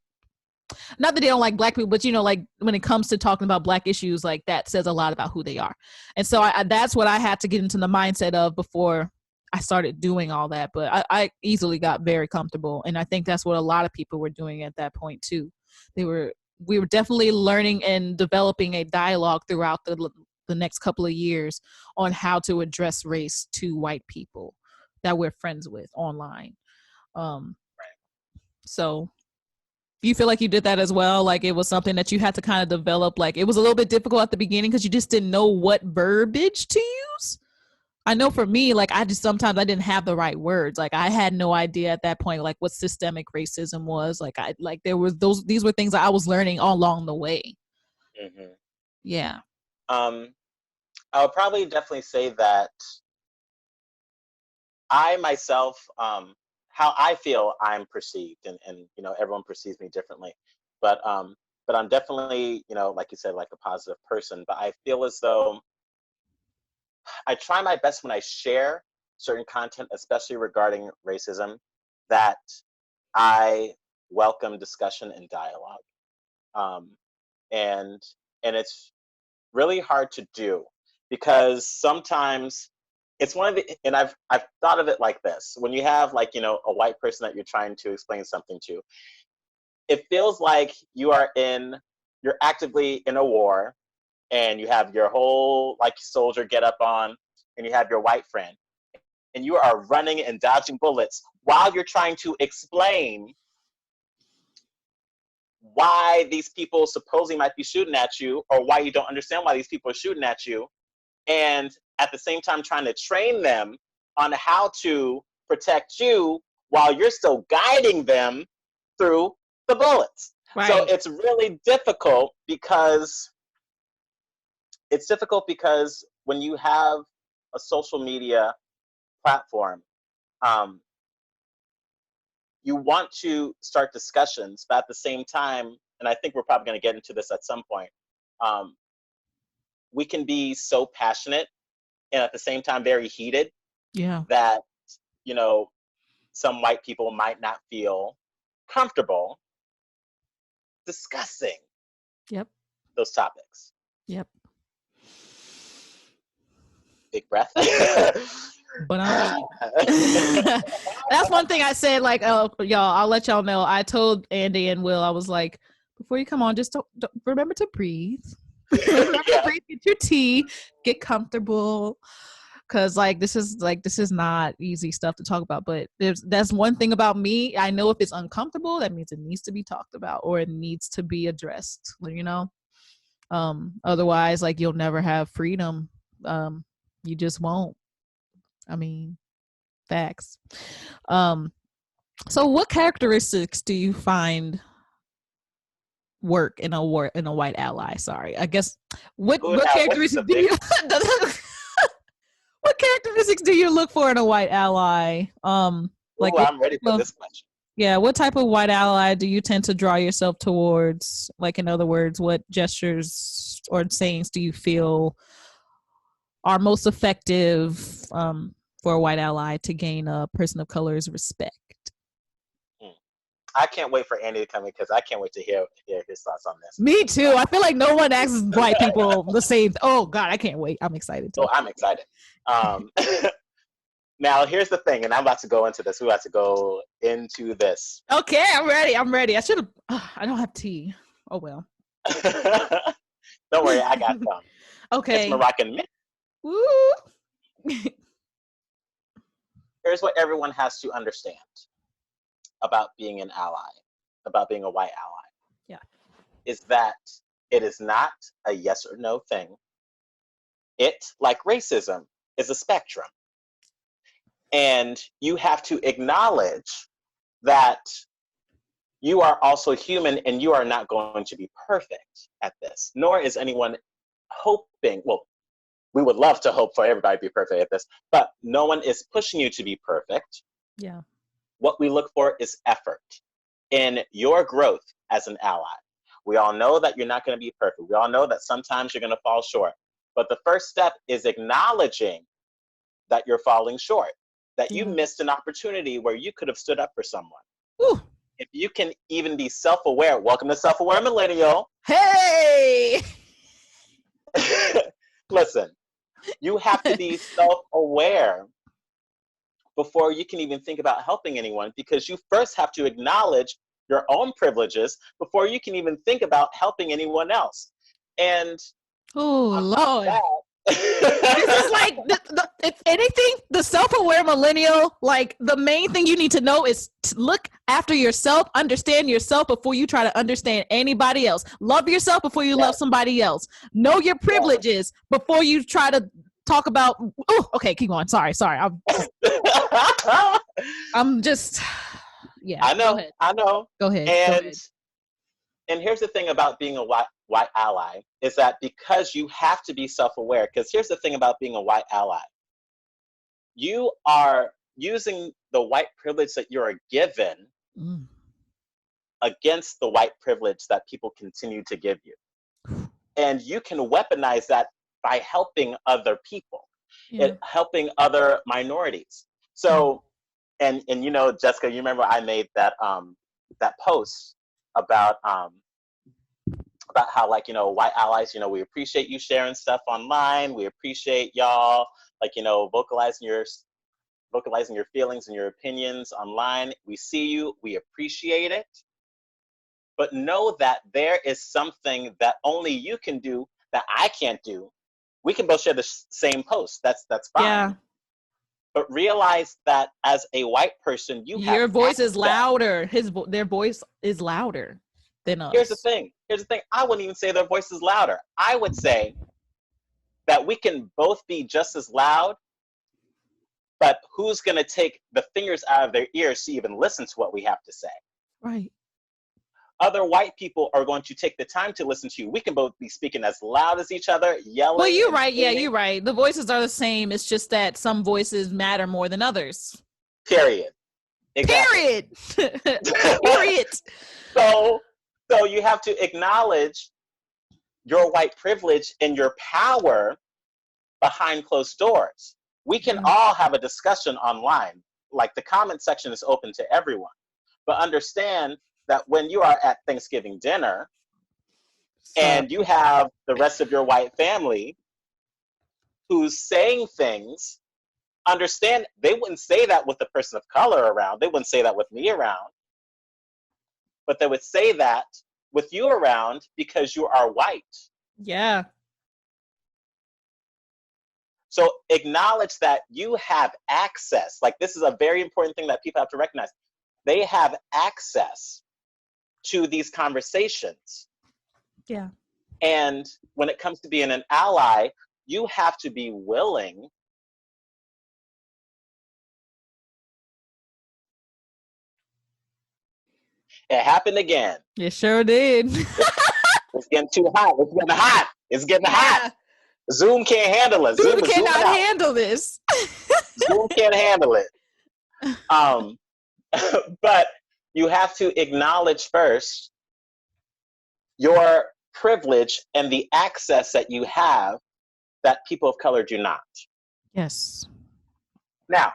not that they don't like black people, but like when it comes to talking about black issues, like that says a lot about who they are. And so that's what I had to get into the mindset of before I started doing all that. But I easily got very comfortable. And I think that's what a lot of people were doing at that point too. We were definitely learning and developing a dialogue throughout the next couple of years on how to address race to white people that we're friends with online. So do you feel like you did that as well? Like it was something that you had to kind of develop, like it was a little bit difficult at the beginning because you just didn't know what verbiage to use? I know for me, like I just sometimes I didn't have the right words. Like I had no idea at that point, like what systemic racism was. Like I like there was these were things that I was learning all along the way. Mm-hmm. Yeah. I would probably definitely say that I myself, how I feel I'm perceived, and everyone perceives me differently, but I'm definitely, like you said, like a positive person. But I feel as though I try my best when I share certain content, especially regarding racism, that I welcome discussion and dialogue. Um, and and it's really hard to do because sometimes it's one of the and I've thought of it like this. When you have like, a white person that you're trying to explain something to, it feels like you're actively in a war, and you have your whole like soldier get up on, and you have your white friend, and you are running and dodging bullets while you're trying to explain why these people supposedly might be shooting at you, or why you don't understand why these people are shooting at you, and at the same time trying to train them on how to protect you while you're still guiding them through the bullets. So Right. it's difficult because when you have a social media platform, um, you want to start discussions, but at the same time, and I think we're probably going to get into this at some point, um, we can be so passionate and at the same time very heated Yeah. that, you know, some white people might not feel comfortable discussing Yep. those topics. Yep. Big breath. But that's one thing I said, like, y'all, I'll let y'all know. I told Andy and Will, I was like, before you come on, just don't remember to breathe. Remember to breathe, get your tea, get comfortable. Cause like this is not easy stuff to talk about. But that's one thing about me. I know if it's uncomfortable, that means it needs to be talked about or it needs to be addressed, Otherwise, like you'll never have freedom. You just won't. I mean, facts. So what characteristics do you find work in a white ally? Sorry, I guess what characteristics do you what characteristics do you look for in a white ally? Like I'm ready for this question. Yeah, what type of white ally do you tend to draw yourself towards? Like, in other words, what gestures or sayings do you feel are most effective for a white ally to gain a person of color's respect? I can't wait for Andy to come in because I can't wait to hear his thoughts on this. Me too. I feel like no one asks white people the same. Oh God, I can't wait. I'm excited too. Oh, I'm excited. Now here's the thing, and I'm about to go into this. We have to go into this. Okay, I'm ready. I should have. I don't have tea. Oh well. Don't worry, I got some. Okay. It's Moroccan mint. Woo. Here's what everyone has to understand about being an ally, about being a white ally. Yeah. Is that it is not a yes or no thing. It, like racism, is a spectrum. And you have to acknowledge that you are also human and you are not going to be perfect at this, nor is anyone hoping, well, we would love to hope for everybody to be perfect at this, but no one is pushing you to be perfect. Yeah. What we look for is effort in your growth as an ally. We all know that you're not going to be perfect. We all know that sometimes you're going to fall short. But the first step is acknowledging that you're falling short, that you missed an opportunity where you could have stood up for someone. Ooh. If you can even be self-aware, welcome to Self-Aware Millennial. Hey! Listen, you have to be self-aware before you can even think about helping anyone, because you first have to acknowledge your own privileges before you can even think about helping anyone else. And oh Lord, this is like if anything, the self-aware millennial, like the main thing you need to know is to look after yourself, understand yourself before you try to understand anybody else. Love yourself before you love somebody else. Know your privileges before you try to talk about. Oh, okay, keep going. Sorry. I'm just. Yeah. I know. Go ahead. I know. Go ahead. And here's the thing about being a white ally is that because you have to be self-aware, because here's the thing about being a white ally. You are using the white privilege that you're given against the white privilege that people continue to give you. And you can weaponize that by helping other people, helping other minorities. So, and you know, Jessica, you remember I made that post about how, like, you know, white allies, you know, we appreciate you sharing stuff online. We appreciate y'all, like, you know, vocalizing your feelings and your opinions online. We see you, we appreciate it. But know that there is something that only you can do that I can't do. We can both share the same post. That's fine. Yeah. But realize that as a white person, your voice is louder. Their voice is louder than us. Here's the thing. I wouldn't even say their voice is louder. I would say that we can both be just as loud, but who's going to take the fingers out of their ears to even listen to what we have to say? Right. Other white people are going to take the time to listen to you. We can both be speaking as loud as each other, yelling. Well, you're right. Yeah, you're right. The voices are the same. It's just that some voices matter more than others. Period. Exactly. Period. So you have to acknowledge your white privilege and your power behind closed doors. We can all have a discussion online. Like, the comment section is open to everyone. But understand that when you are at Thanksgiving dinner and you have the rest of your white family who's saying things, understand they wouldn't say that with a person of color around. They wouldn't say that with me around. But they would say that with you around because you are white. Yeah. So acknowledge that you have access. Like, this is a very important thing that people have to recognize. They have access to these conversations. Yeah. And when it comes to being an ally, you have to be willing It happened again. It sure did. It's getting too hot. It's getting hot. Zoom can't handle it. Zoom cannot handle this. Zoom can't handle it. But you have to acknowledge first your privilege and the access that you have that people of color do not. Yes. Now,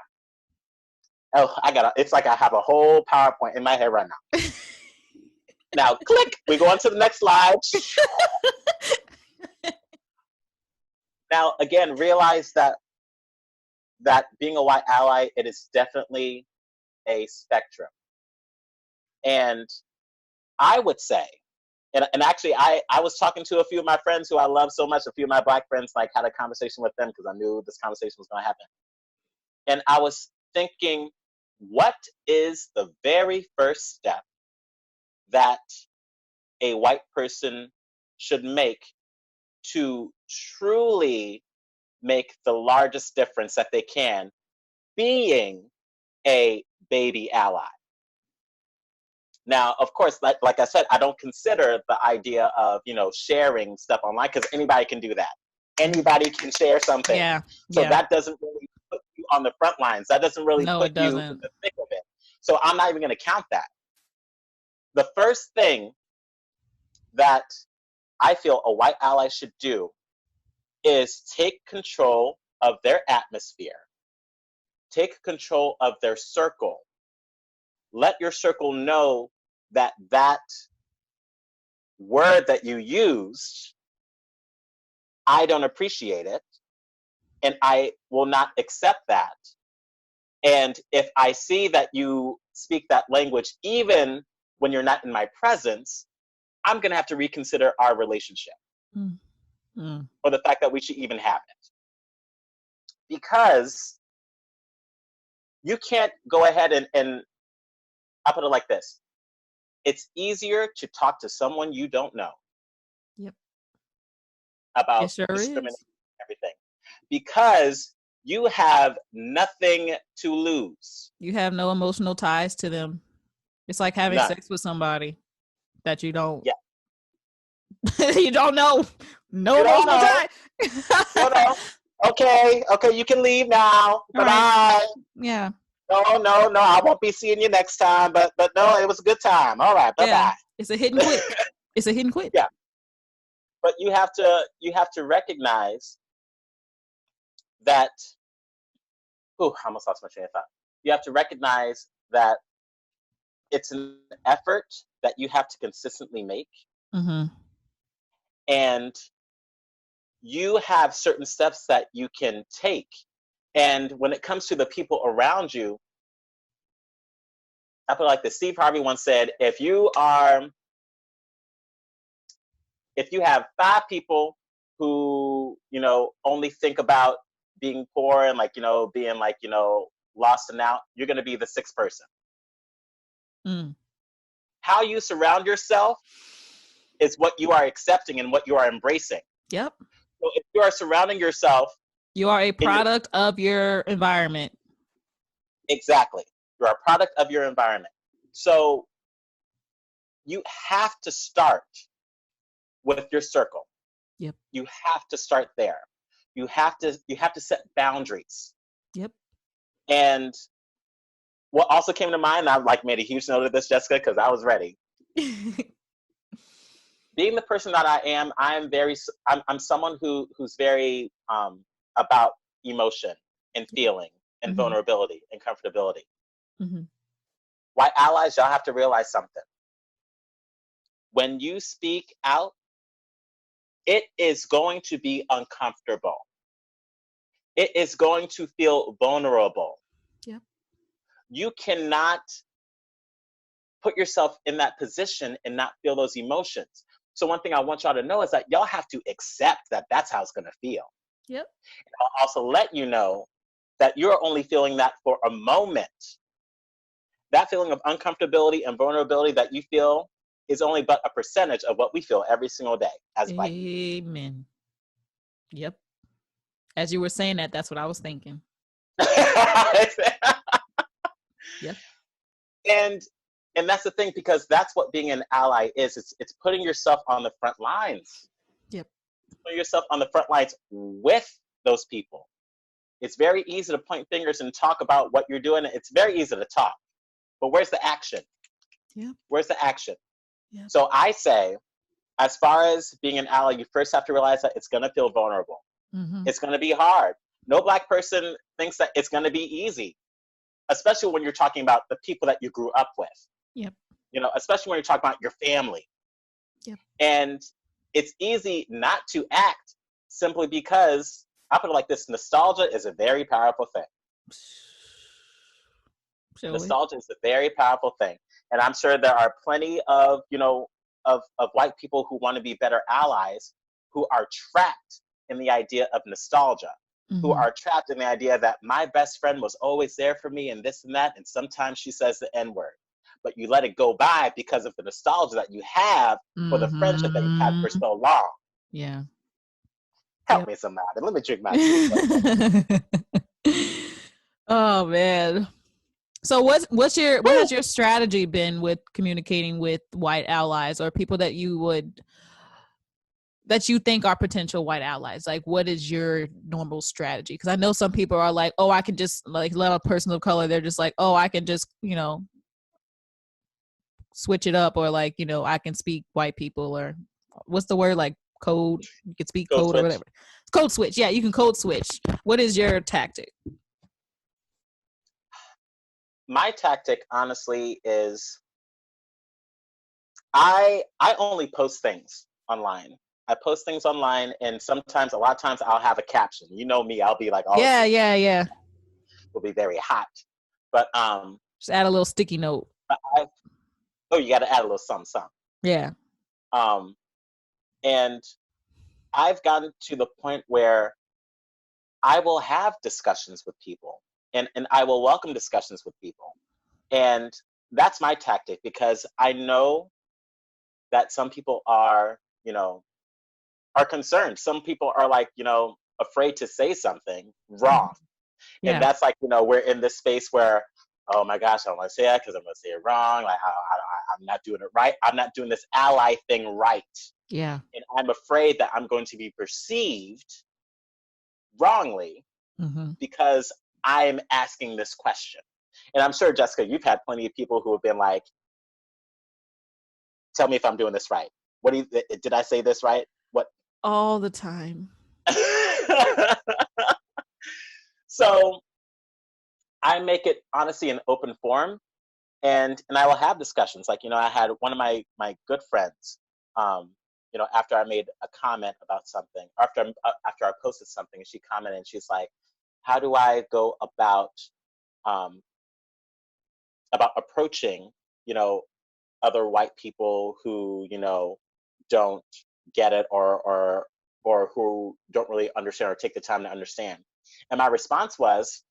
it's like I have a whole PowerPoint in my head right now. Now, click. We go on to the next slide. Now, again, realize that being a white ally, it is definitely a spectrum. And I would say, and actually, I was talking to a few of my friends who I love so much, a few of my Black friends, like, had a conversation with them because I knew this conversation was going to happen. And I was thinking, what is the very first step that a white person should make to truly make the largest difference that they can being a baby ally? Now, of course, like I said, I don't consider the idea of, sharing stuff online, because anybody can do that. Anybody can share something. Yeah. So that doesn't really put you on the front lines. That doesn't really put you in the thick of it. So I'm not even going to count that. The first thing that I feel a white ally should do is take control of their atmosphere, take control of their circle. Let your circle know that word that you used, I don't appreciate it, and I will not accept that. And if I see that you speak that language, even when you're not in my presence, I'm going to have to reconsider our relationship or the fact that we should even have it. Because you can't go ahead and I'll put it like this. It's easier to talk to someone you don't know. Yep. About it sure discrimination is. and everything. because you have nothing to lose. You have no emotional ties to them. It's like having None. sex with somebody that you don't Yeah. you don't know. No You don't emotional know. tie. You know. Okay, you can leave now. All right. Bye-bye. Yeah. No, I won't be seeing you next time. But no, it was a good time. All right, Yeah. bye-bye. It's a hit and quit. It's a hit and quit. Yeah. But you have to recognize that, I almost lost my train of thought. You have to recognize that it's an effort that you have to consistently make. Mm-hmm. And you have certain steps that you can take. And when it comes to the people around you, I put it like this. Steve Harvey once said, if you have 5 people who, only think about being poor and being lost and out, you're going to be the 6th person. Mm. How you surround yourself is what you are accepting and what you are embracing. Yep. So if you are surrounding yourself, you are a product of your environment. Exactly. You're a product of your environment. So you have to start with your circle. Yep. You have to start there. You have to set boundaries. Yep. And what also came to mind, I made a huge note of this, Jessica, because I was ready. Being the person that I am, I'm someone who's very about emotion and feeling and mm-hmm. vulnerability and comfortability. Mm-hmm. White allies, y'all have to realize something. When you speak out, it is going to be uncomfortable. It is going to feel vulnerable. Yep. You cannot put yourself in that position and not feel those emotions. So one thing I want y'all to know is that y'all have to accept that that's how it's going to feel. Yep. And I'll also let you know that you're only feeling that for a moment. That feeling of uncomfortability and vulnerability that you feel is only but a percentage of what we feel every single day as Black people. Amen. Yep. As you were saying that, that's what I was thinking. Yep. And that's the thing, because that's what being an ally is. It's putting yourself on the front lines. Yep. Putting yourself on the front lines with those people. It's very easy to point fingers and talk about what you're doing. It's very easy to talk. But where's the action? Yeah. Where's the action? Yeah. So I say, as far as being an ally, you first have to realize that it's going to feel vulnerable. Mm-hmm. It's going to be hard. No Black person thinks that it's going to be easy, especially when you're talking about the people that you grew up with. Yep. Especially when you're talking about your family. Yep. And it's easy not to act simply because, I put it like this, nostalgia is a very powerful thing. Nostalgia is a very powerful thing. And I'm sure there are plenty of, of white people who want to be better allies who are trapped in the idea of nostalgia, mm-hmm. who are trapped in the idea that my best friend was always there for me and this and that. And sometimes she says the N-word, but you let it go by because of the nostalgia that you have for the friendship that you had for so long. Yeah. Help me somebody. Let me drink my tea. Oh man. So what has your strategy been with communicating with white allies or people that you think are potential white allies? Like, what is your normal strategy? Because I know some people are like, oh, I can just let a person of color. They're just like, oh, I can just, switch it up, or I can speak white people, or what's the word, like code? You can speak code or whatever. Code switch. Yeah, you can code switch. What is your tactic? My tactic, honestly, is I only post things online. I post things online, and a lot of times I'll have a caption. You know me, I'll be like, oh, yeah. Will be very hot. But just add a little sticky note. You got to add a little something. Yeah. And I've gotten to the point where I will have discussions with people, and I will welcome discussions with people. And that's my tactic, because I know that some people are concerned. Some people are like, afraid to say something wrong. Yeah. And that's like, we're in this space where, oh my gosh, I don't want to say that because I'm going to say it wrong. Like, I'm not doing it right. I'm not doing this ally thing right. Yeah. And I'm afraid that I'm going to be perceived wrongly because I'm asking this question. And I'm sure, Jessica, you've had plenty of people who have been like, tell me if I'm doing this right. Did I say this right? What? All the time. So I make it honestly an open forum, and I will have discussions. Like, I had one of my good friends, after I made a comment about something, after I posted something, and she commented, and she's like, how do I go about approaching, other white people who, don't get it or who don't really understand or take the time to understand? And my response was,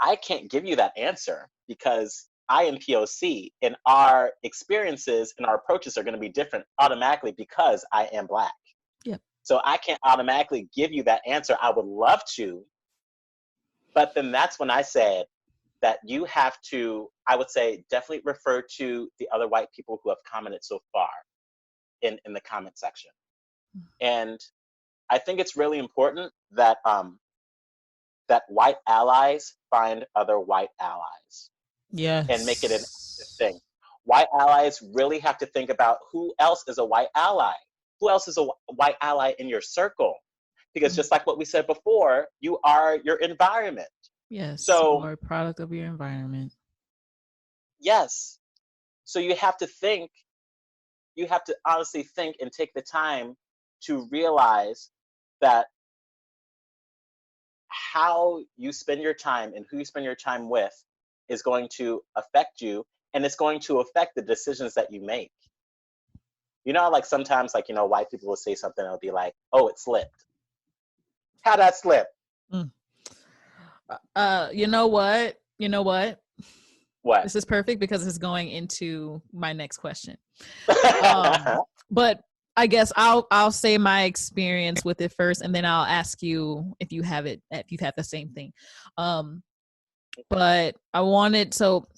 I can't give you that answer because I am POC and our experiences and our approaches are going to be different automatically because I am Black. Yep. So I can't automatically give you that answer. I would love to. But then that's when I said that you have to, I would say, definitely refer to the other white people who have commented so far in the comment section. And I think it's really important that that white allies find other white allies. Yes. And make it an active thing. White allies really have to think about who else is a white ally. Who else is a white ally in your circle? Because just like what we said before, you are your environment. Yes. So you are a product of your environment. Yes. So you have to think, you have to honestly think and take the time to realize that how you spend your time and who you spend your time with is going to affect you, and it's going to affect the decisions that you make. Like sometimes, like, white people will say something and it'll be like, oh, it slipped. How'd that slip? You know what? What? This is perfect because it's going into my next question. But I guess I'll say my experience with it first, and then I'll ask you if you've had the same thing. But I wanted, so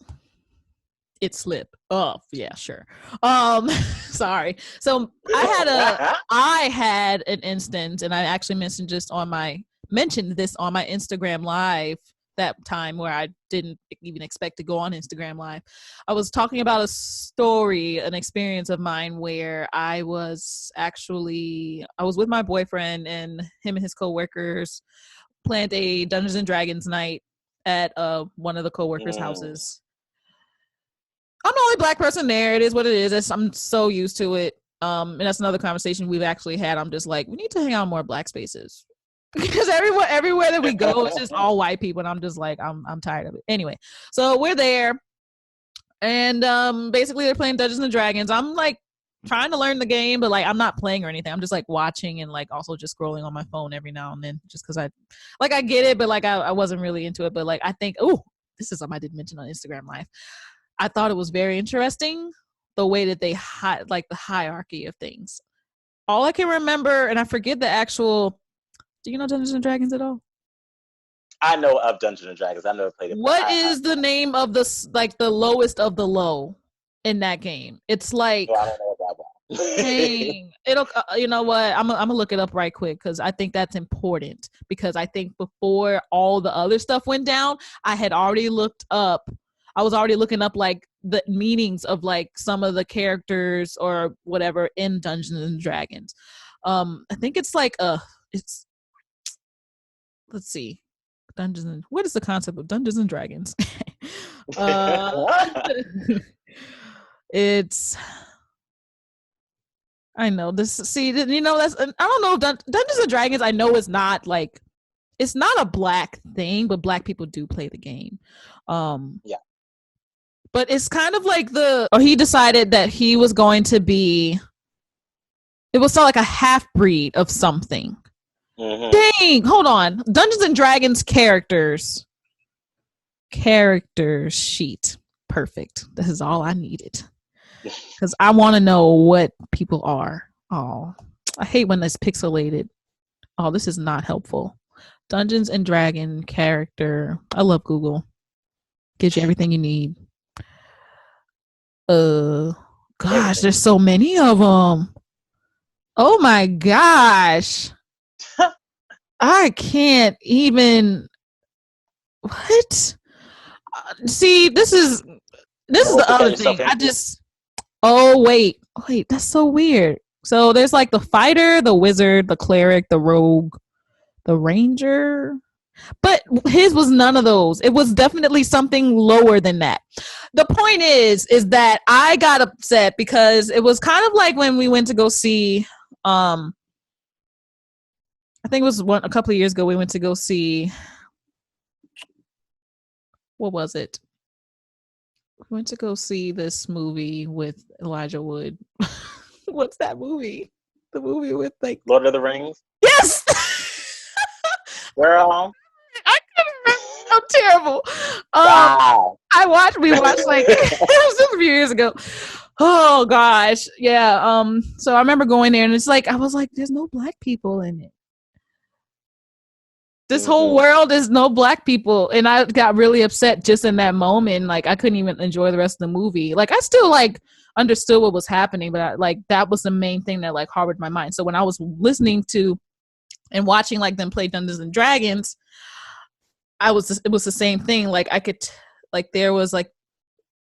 it slipped. Oh, yeah, sure. Sorry. So I had an instance, and I actually mentioned this on my Instagram Live that time where I didn't even expect to go on Instagram Live. I was talking about an experience of mine where I was with my boyfriend, and him and his coworkers planned a Dungeons and Dragons night at one of the coworkers' houses. I'm the only Black person there. It is what it is. I'm so used to it. And that's another conversation we've actually had. I'm just like, we need to hang out in more Black spaces. Because everywhere that we go, it's just all white people, and I'm just like, I'm tired of it. Anyway, so we're there, and basically they're playing Dungeons and Dragons. I'm like trying to learn the game, but like I'm not playing or anything. I'm just like watching and like also just scrolling on my phone every now and then, just because I get it, but like I wasn't really into it. But like I think, this is something I didn't mention on Instagram Live. I thought it was very interesting the way that they the hierarchy of things. All I can remember, and I forget the actual. Do you know Dungeons and Dragons at all? I know of Dungeons and Dragons. I never played it. What is the name of the lowest of the low in that game? It's like, I don't know about that. dang, it'll. You know what? I'm gonna look it up right quick because I think that's important. Because I think before all the other stuff went down, I was already looking up like the meanings of like some of the characters or whatever in Dungeons and Dragons. I think it's like let's see. What is the concept of Dungeons and Dragons? It's, I know this. See, that's, I don't know. Dungeons and Dragons, I know it's not like, it's not a Black thing, but Black people do play the game. Yeah. But it's kind of like he decided that he was going to be, it was like a half breed of something. Dang, hold on. Dungeons and Dragons character sheet. Perfect. This is all I needed. Because I want to know what people are. Oh, I hate when it's pixelated. Oh, this is not helpful. Dungeons and Dragon character. I love Google. Gives you everything you need. Gosh, Everything. there's so many of them. Oh my gosh. I can't even. What? See, this is Don't the get other yourself thing. I into it. just. Oh wait, that's so weird. So there's like the fighter, the wizard, the cleric, the rogue, the ranger. But his was none of those. It was definitely something lower than that. The point is that I got upset because it was kind of like when we went to go see I think it was a couple of years ago we went to go see, what was it? We went to go see this movie with Elijah Wood. What's that movie? The movie with like Lord of the Rings. Yes. Girl. I couldn't remember. I'm terrible. Wow. We watched like it was just a few years ago. Oh gosh. Yeah. So I remember going there and it's like I was like, there's no black people in it. This whole world is no black people. And I got really upset just in that moment. Like I couldn't even enjoy the rest of the movie. Like I still like understood what was happening, but that was the main thing that like harbored my mind. So when I was listening to and watching like them play Dungeons and Dragons, it was the same thing. Like I could like there was like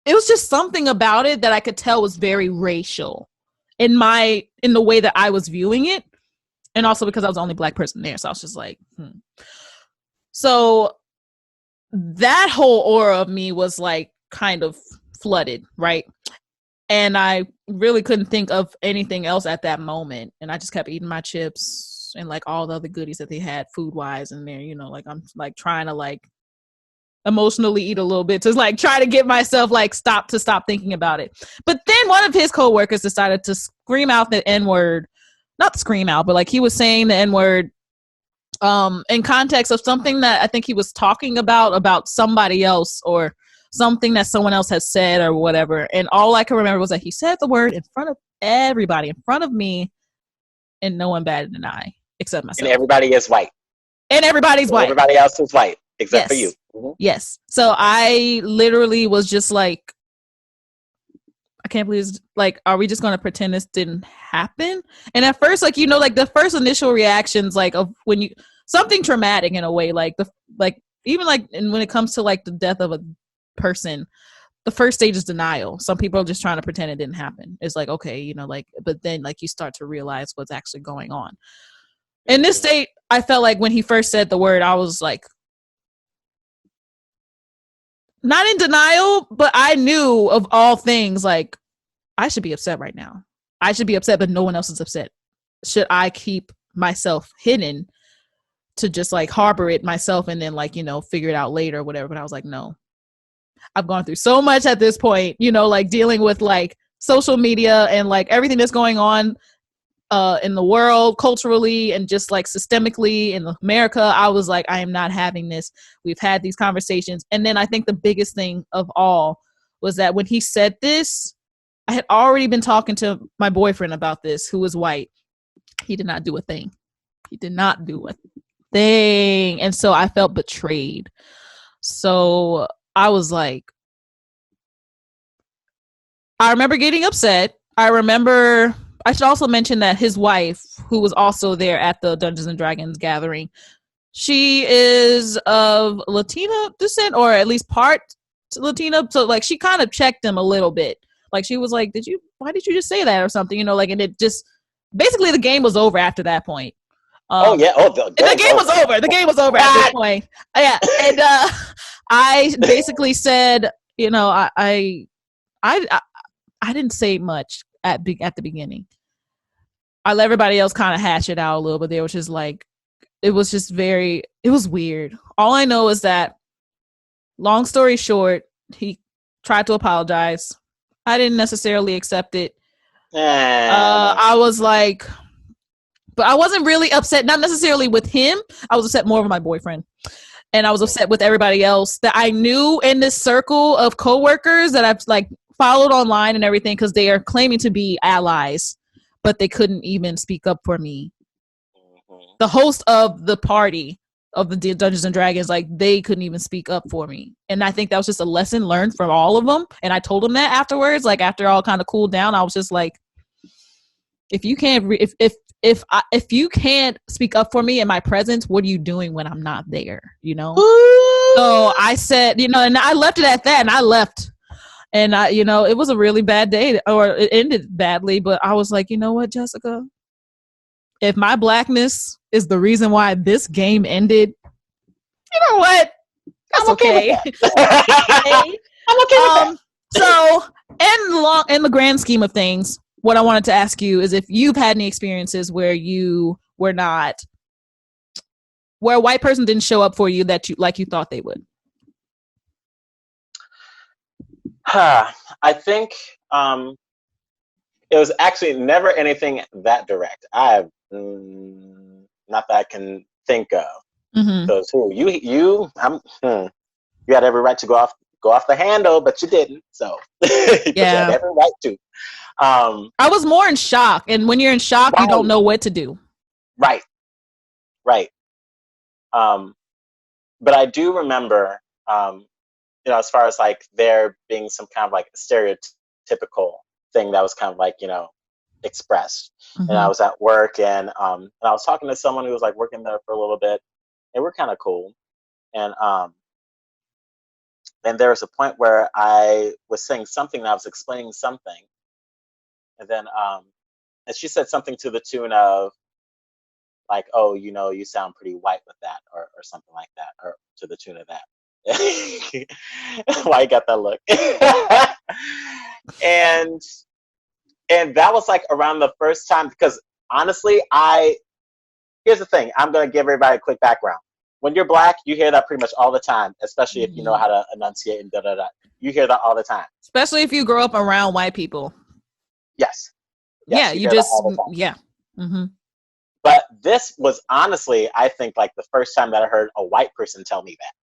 it was just something about it that I could tell was very racial in the way that I was viewing it. And also because I was the only black person there. So I was just like, So that whole aura of me was like kind of flooded, right? And I really couldn't think of anything else at that moment. And I just kept eating my chips and like all the other goodies that they had food wise in there, you know, like I'm like trying to like emotionally eat a little bit to like try to get myself like stop thinking about it. But then one of his coworkers decided to scream out the N-word, not scream out, but like he was saying the N-word in context of something that I think he was talking about somebody else or something that someone else has said or whatever. And all I can remember was that he said the word in front of everybody, in front of me, and no one batted an eye except myself. And everybody is white. And everybody's white. Everybody else is white except for you. Mm-hmm. Yes. So I literally was just like, I can't believe it's like, are we just going to pretend this didn't happen? And at first, like, you know, like the first initial reactions, like of when you, something traumatic in a way, like even like, and when it comes to like the death of a person, the first stage is denial. Some people are just trying to pretend it didn't happen. It's like, okay, you know, like, but then like you start to realize what's actually going on. In this state, I felt like when he first said the word, I was like, not in denial, but I knew of all things, like, I should be upset right now. I should be upset, but no one else is upset. Should I keep myself hidden to just like harbor it myself and then like, you know, figure it out later or whatever? But I was like, no. I've gone through so much at this point, you know, like dealing with like social media and like everything that's going on in the world culturally and just like systemically in America. I was like, I am not having this. We've had these conversations. And then I think the biggest thing of all was that when he said this, I had already been talking to my boyfriend about this, who was white. He did not do a thing. He did not do a thing. And so I felt betrayed. So I was like, I remember getting upset. I should also mention that his wife, who was also there at the Dungeons and Dragons gathering, she is of Latina descent, or at least part Latina. So like she kind of checked him a little bit. Like she was like, why did you just say that or something? You know, like, and it just, basically the game was over after that point. The game was over. The game was over at this point. Yeah. And I basically said, you know, I didn't say much at the beginning. I let everybody else kind of hash it out a little bit. They were just like, it was weird. All I know is that, long story short, he tried to apologize. I didn't necessarily accept it. I was like, but I wasn't really upset, not necessarily with him. I was upset more with my boyfriend. And I was upset with everybody else that I knew in this circle of coworkers that I've like followed online and everything, because they are claiming to be allies, but they couldn't even speak up for me. the host of the party of the Dungeons and Dragons, like they couldn't even speak up for me. And I think that was just a lesson learned from all of them. And I told them that afterwards, like after all kind of cooled down, I was just like, if you can't, if you can't speak up for me in my presence, what are you doing when I'm not there? You know? So I said, you know, and I left it at that, and I left. And I, you know, it was a really bad day, or it ended badly, but I was like, you know what, Jessica? If my blackness is the reason why this game ended, you know what? That's okay. I'm okay with that. So in the grand scheme of things, what I wanted to ask you is if you've had any experiences where you were not, where a white person didn't show up for you that you like you thought they would. I think it was actually never anything that direct. I have not that I can think of. Because you had every right to go off the handle, but you didn't. So you had every right to. I was more in shock, and when you're in shock, you don't know what to do. Right. But I do remember, you know, as far as like there being some kind of like stereotypical thing that was kind of like, you know, expressed. And I was at work, and I was talking to someone who was like working there for a little bit, and we're kind of cool. And then there was a point where I was saying something, and I was explaining something, and then and she said something to the tune of like, "Oh, you know, you sound pretty white with that," or something like that, or to the tune of that. Why you got that look? and that was like around the first time, because honestly, here's the thing. I'm gonna give everybody a quick background. When you're black, you hear that pretty much all the time, especially if you know how to enunciate and da-da-da. You hear that all the time. Especially if you grow up around white people. Yes. Yeah, you just, yeah. But this was honestly, I think, like the first time that I heard a white person tell me that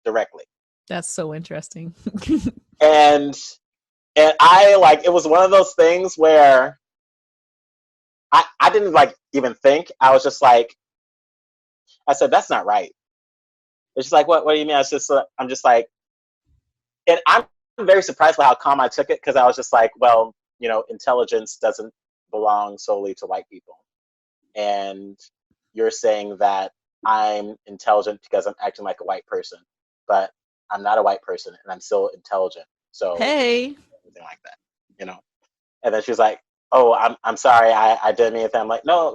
directly. That's so interesting. and I, like, it was one of those things where I didn't like even think. I was just like, I said, that's not right. It's just like, what do you mean? I'm just like, and I'm very surprised by how calm I took it, because I was just like, well, you know, intelligence doesn't belong solely to white people. And you're saying that I'm intelligent because I'm acting like a white person, but I'm not a white person and I'm still intelligent. So hey, something like that, you know? And then she was like, oh, I'm sorry, I didn't mean anything. I'm like, no,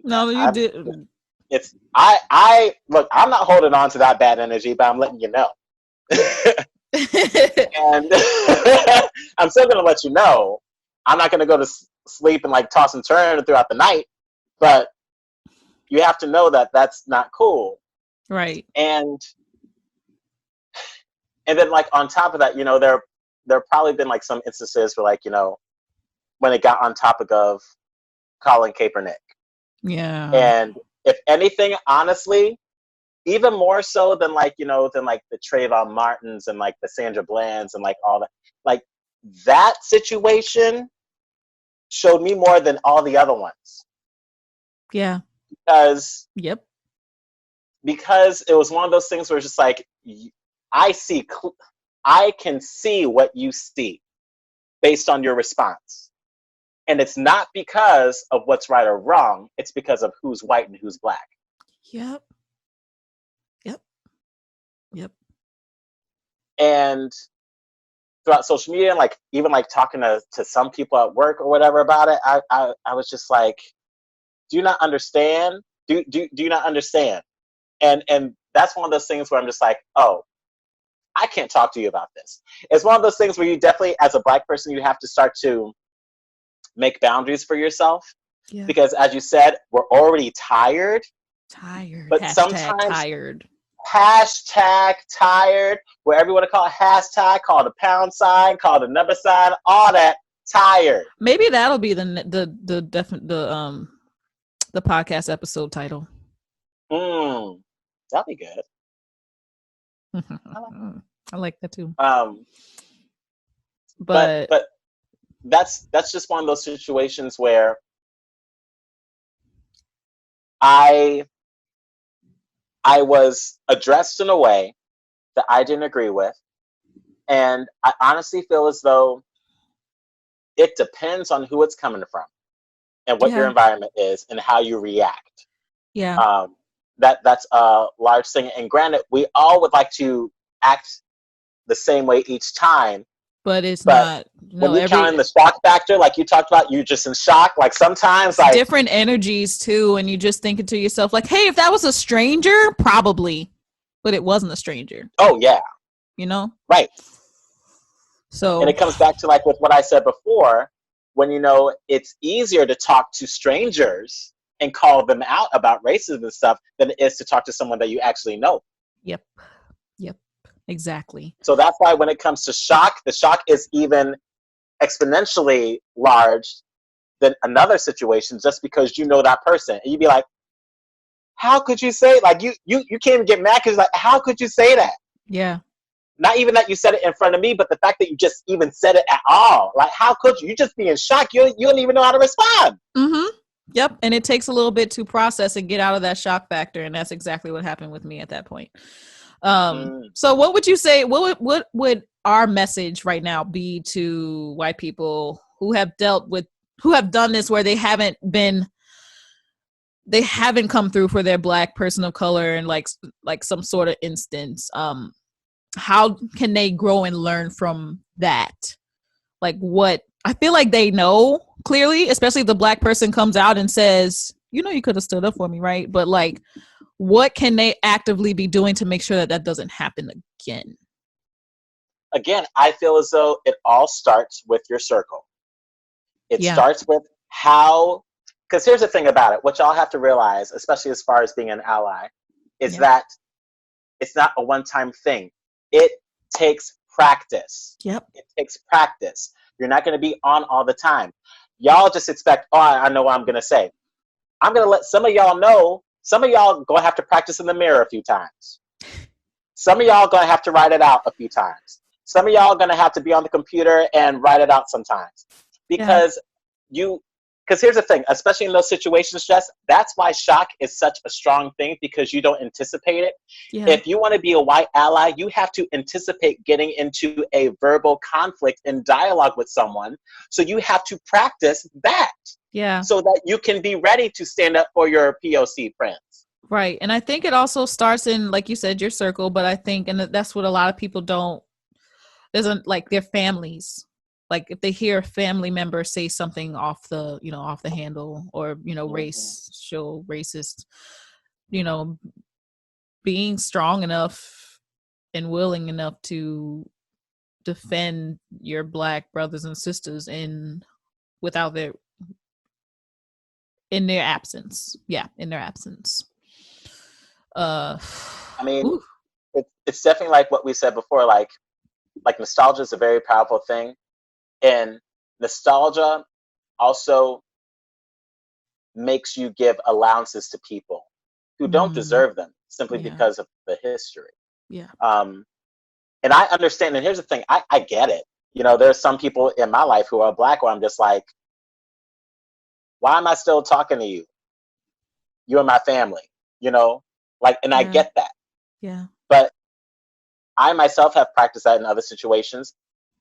you did. It's I look, I'm not holding on to that bad energy, but I'm letting you know. And I'm still gonna let you know. I'm not gonna go to sleep and like toss and turn throughout the night, but you have to know that that's not cool. Right. And then like on top of that, you know, there probably been like some instances where, like, you know, when it got on topic of Colin Kaepernick. Yeah. And if anything, honestly, even more so than like, you know, than like the Trayvon Martins and like the Sandra Blands and like all that, like that situation showed me more than all the other ones. Yeah. Because because it was one of those things where it's just like, I can see what you see based on your response. And it's not because of what's right or wrong. It's because of who's white and who's black. Yep. And throughout social media, and like even like talking to some people at work or whatever about it, I was just like, do you not understand? Do you not understand? And that's one of those things where I'm just like, oh, I can't talk to you about this. It's one of those things where you definitely, as a black person, you have to start to make boundaries for yourself. Yeah. Because as you said, we're already tired. But sometimes tired. #tired, whatever you want to call it, hashtag, call it a pound sign, call it a number sign, all that, tired. Maybe that'll be the podcast episode title. That'll be good. I like that too. But that's just one of those situations where I was addressed in a way that I didn't agree with. And I honestly feel as though it depends on who it's coming from and what your Yeah. environment is and how you react. Yeah. That's a large thing. And granted, we all would like to act the same way each time, But it's but not, when you count in the shock factor, like you talked about, you're just in shock. Like sometimes, like different energies too, and you just thinking to yourself, like, hey, if that was a stranger, probably, but it wasn't a stranger. oh yeah, You know? right. So And it comes back to like with what I said before, when it's easier to talk to strangers and call them out about racism and stuff than it is to talk to someone that you actually know. Yep. Exactly. So that's why when it comes to shock, the shock is even exponentially large than another situation just because you know that person. And you'd be like, how could you say, like, you can't even get mad because like, how could you say that? Yeah. Not even that you said it in front of me, but the fact that you just even said it at all. Like, how could you? You just be in shock. You don't even know how to respond. Mm-hmm. Yep. And it takes a little bit to process and get out of that shock factor. And that's exactly what happened with me at that point. So what would you say, what would our message right now be to white people who have done this where they haven't come through for their Black person of color and like some sort of instance? How can they grow and learn from that? Like, what I feel like they know clearly, especially if the Black person comes out and says, you could have stood up for me, right? But like, what can they actively be doing to make sure that doesn't happen again? Again, I feel as though it all starts with your circle. It starts with because here's the thing about it, what y'all have to realize, especially as far as being an ally, is that it's not a one-time thing. It takes practice. Yep. It takes practice. You're not going to be on all the time. Y'all just expect, I know what I'm going to say. I'm going to let some of y'all know. Some of y'all going to have to practice in the mirror a few times. Some of y'all going to have to write it out a few times. Some of y'all going to have to be on the computer and write it out sometimes. Because here's the thing, especially in those situations, Jess, that's why shock is such a strong thing, because you don't anticipate it. Yeah. If you want to be a white ally, you have to anticipate getting into a verbal conflict and dialogue with someone. So you have to practice that. Yeah. So that you can be ready to stand up for your POC friends. Right. And I think it also starts in, like you said, your circle, but I think, and that's what a lot of people doesn't like, their families. Like if they hear a family member say something off the handle, or, racial, racist, being strong enough and willing enough to defend your Black brothers and sisters in their absence. Yeah, in their absence. I mean, it's definitely like what we said before, like nostalgia is a very powerful thing. And nostalgia also makes you give allowances to people who don't deserve them simply because of the history. Yeah. And I understand. And here's the thing, I get it. There's some people in my life who are Black where I'm just like, why am I still talking to you? You're my family, and I get that. Yeah. But I myself have practiced that in other situations.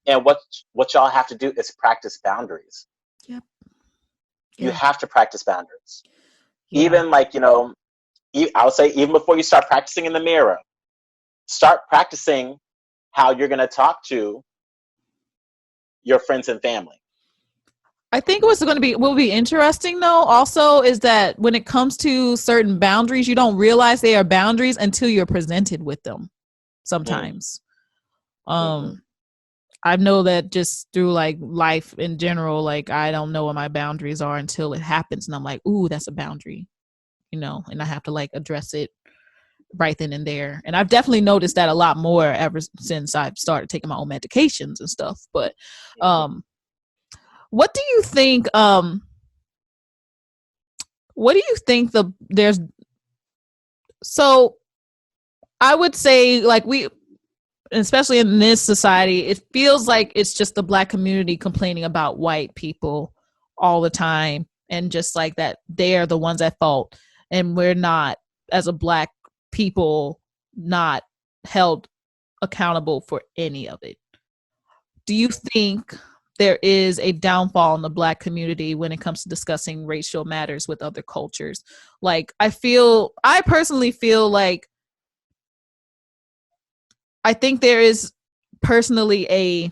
And what y'all have to do is practice boundaries. Yep. You have to practice boundaries. Yeah. Even like, I would say even before you start practicing in the mirror, start practicing how you're going to talk to your friends and family. I think will be interesting though also is that when it comes to certain boundaries, you don't realize they are boundaries until you're presented with them sometimes. I know that just through like life in general, like I don't know what my boundaries are until it happens. And I'm like, ooh, that's a boundary, and I have to like address it right then and there. And I've definitely noticed that a lot more ever since I've started taking my own medications and stuff. But what do you think, so I would say like especially in this society, it feels like it's just the Black community complaining about white people all the time, and just like that they are the ones at fault. and we're not, as a Black people, not held accountable for any of it. Do you think there is a downfall in the Black community when it comes to discussing racial matters with other cultures? Like, I personally feel like, I think there is personally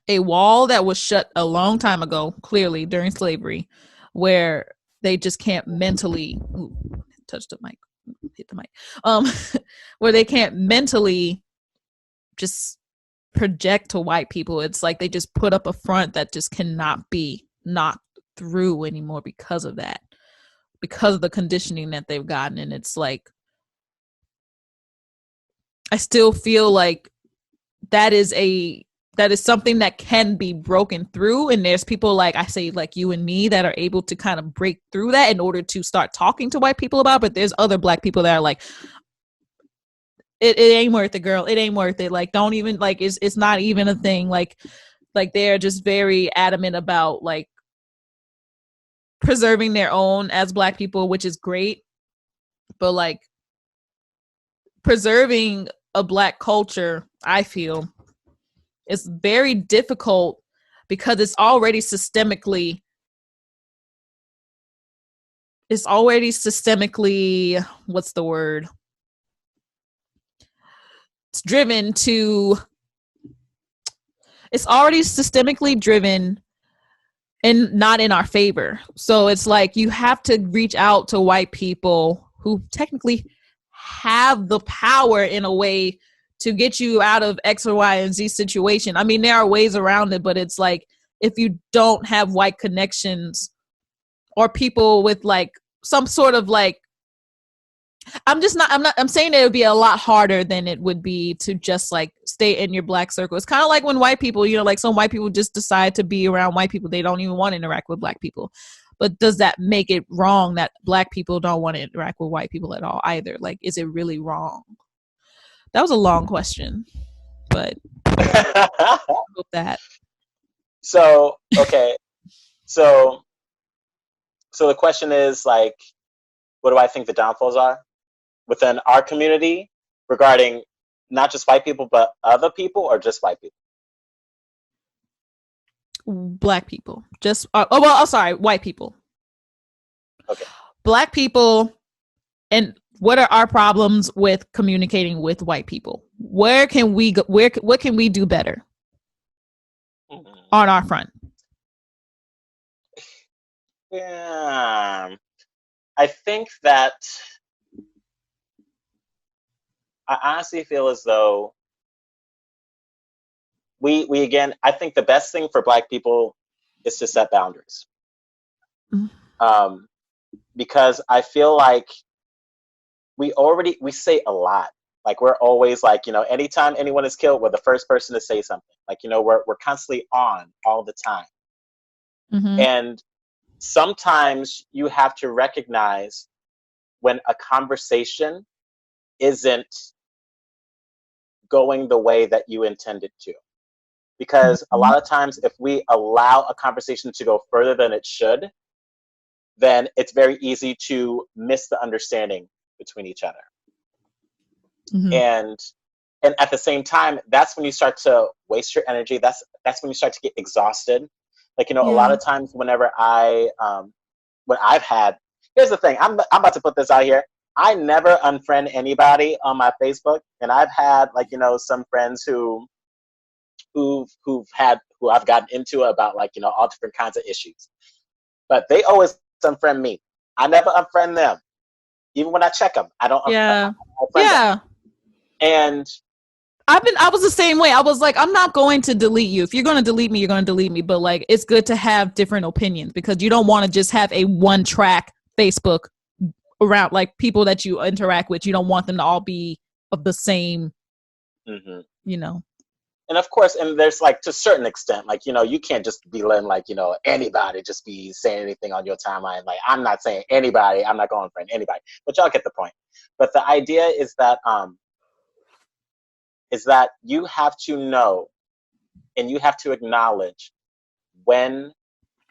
a wall that was shut a long time ago, clearly during slavery, where they just can't mentally touch the mic, hit the mic, where they can't mentally just project to white people. It's like they just put up a front that just cannot be knocked through anymore because of that, because of the conditioning that they've gotten. And it's like, I still feel like that is something that can be broken through, and there's people like, I say, like you and me, that are able to kind of break through that in order to start talking to white people about it. But there's other Black people that are like, it ain't worth it, girl, it ain't worth it, like, don't even, like, it's not even a thing, like they're just very adamant about like preserving their own as Black people, which is great, but like preserving a Black culture, I feel, is very difficult because it's already systemically, what's the word? It's already systemically driven and not in our favor. So it's like you have to reach out to white people who technically have the power in a way to get you out of X or Y and Z situation. I mean, there are ways around it, but it's like, if you don't have white connections or people with like some sort of like, I'm saying that it would be a lot harder than it would be to just like stay in your Black circle. It's kind of like when white people, like some white people just decide to be around white people. They don't even want to interact with Black people. But does that make it wrong that Black people don't want to interact with white people at all either? Like, is it really wrong? That was a long question, but I hope that. So, okay. So the question is like, what do I think the downfalls are within our community regarding not just white people, but other people, or just white people? Black people. Just, I'm sorry, white people. Okay. Black people, and what are our problems with communicating with white people? Where can we go? What can we do better on our front? Yeah. I think that I honestly feel as though we again, I think the best thing for Black people is to set boundaries. Because I feel like we say a lot. Like, we're always like, anytime anyone is killed, we're the first person to say something. Like, we're constantly on all the time. Mm-hmm. And sometimes you have to recognize when a conversation isn't going the way that you intended to. Because a lot of times, if we allow a conversation to go further than it should, then it's very easy to miss the understanding between each other. Mm-hmm. And at the same time, that's when you start to waste your energy. That's when you start to get exhausted. Like, a lot of times whenever here's the thing, I'm about to put this out here. I never unfriend anybody on my Facebook, and I've had some friends who I've gotten into about all different kinds of issues, but they always unfriend me. I never unfriend them, even when I check them. I don't. Yeah. Them. And I was the same way. I was like, I'm not going to delete you. If you're going to delete me, you're going to delete me. But like, it's good to have different opinions, because you don't want to just have a one track Facebook around, like, people that you interact with. You don't want them to all be of the same, And of course, and there's like, to a certain extent, like, you can't just be letting anybody just be saying anything on your timeline. Like, I'm not saying anybody, I'm not going for anybody, but y'all get the point. But the idea is that you have to know and you have to acknowledge when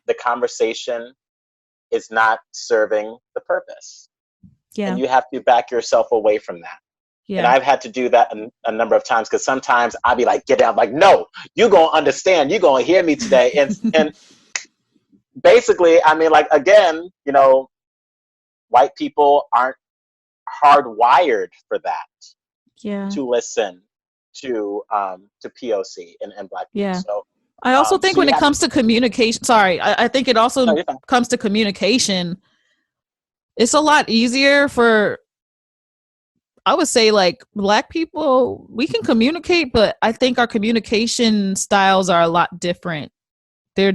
the conversation is not serving the purpose. Yeah. And you have to back yourself away from that. Yeah. And I've had to do that a number of times, because sometimes I'll be like, get out. I'm like, no, you're going to understand. You're going to hear me today. And basically, I mean, like, again, you know, white people aren't hardwired for that. Yeah. To listen to POC and Black people. Yeah. So I also think when it comes to communication, I think it also comes to communication. It's a lot easier for, I would say, like, Black people, we can communicate, but I think our communication styles are a lot different. They're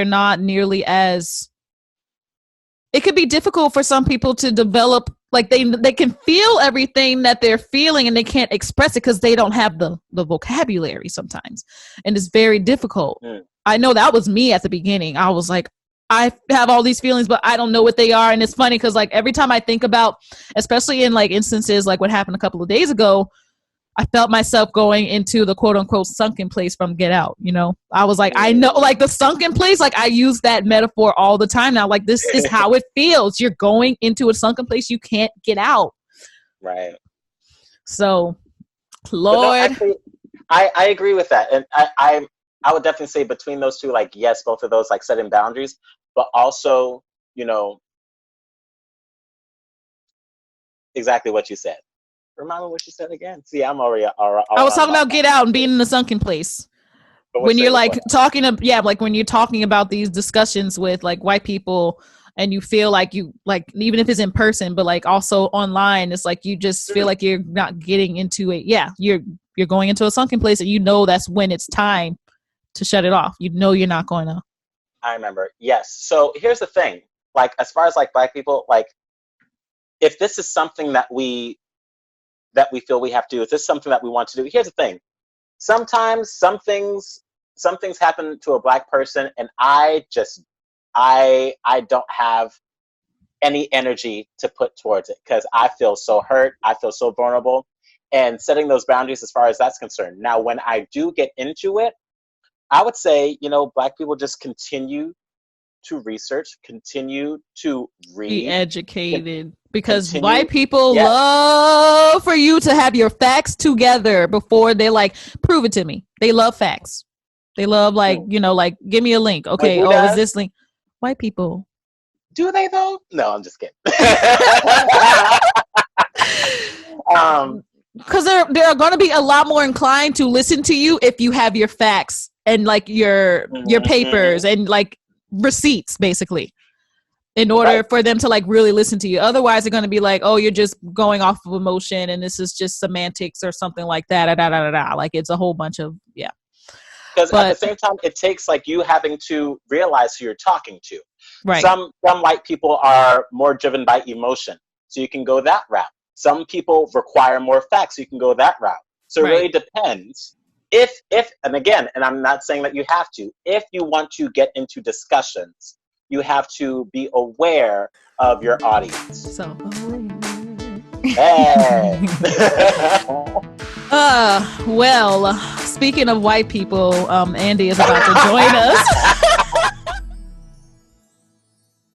not nearly as, it could be difficult for some people to develop, like, they can feel everything that they're feeling and they can't express it because they don't have the vocabulary sometimes. And it's very difficult. I know that was me at the beginning. I was like, I have all these feelings, but I don't know what they are. And it's funny because, like, every time I think about, especially in, like, instances like what happened a couple of days ago, I felt myself going into the quote unquote sunken place from Get Out. You know, I was like, I know, like, the sunken place, like, I use that metaphor all the time now. Like, this is how it feels. You're going into a sunken place you can't get out. Right. So, Lord. No, actually, I agree with that. And I would definitely say between those two, like, yes, both of those, like, setting boundaries, but also, you know, exactly what you said. Remind me what you said again. See, I'm already. I was talking about Get Out and being in the sunken place. When you're, like, like, when you're talking about these discussions with, like, white people, and you feel like you, like, even if it's in person, but, like, also online, it's like you just feel like you're not getting into it. Yeah, you're going into a sunken place, and you know that's when it's time to shut it off. You know you're not going to. I remember. Yes. So here's the thing. Like, as far as, like, Black people, like, if this is something that we feel we have to do, if this is something that we want to do, here's the thing. Sometimes some things happen to a Black person, and I don't have any energy to put towards it because I feel so hurt. I feel so vulnerable, and setting those boundaries as far as that's concerned. Now, when I do get into it, I would say, you know, Black people just continue to research, continue to read. Be educated. Because white people love for you to have your facts together before they, like, prove it to me. They love facts. They love, like, you know, like, give me a link. Okay, is this link? White people. Do they, though? No, I'm just kidding. Because they're going to be a lot more inclined to listen to you if you have your facts and, like, your papers and, like, receipts, basically, in order for them to, like, really listen to you. Otherwise, they're going to be like, oh, you're just going off of emotion and this is just semantics or something like that. Like, it's a whole bunch of, Because at the same time, it takes, like, you having to realize who you're talking to. Right. Some white people are more driven by emotion, so you can go that route. Some people require more facts, so you can go that route. So it really depends. If, and again, and I'm not saying that you have to, if you want to get into discussions, you have to be aware of your audience. So, hey. Well, speaking of white people, Andy is about to join us.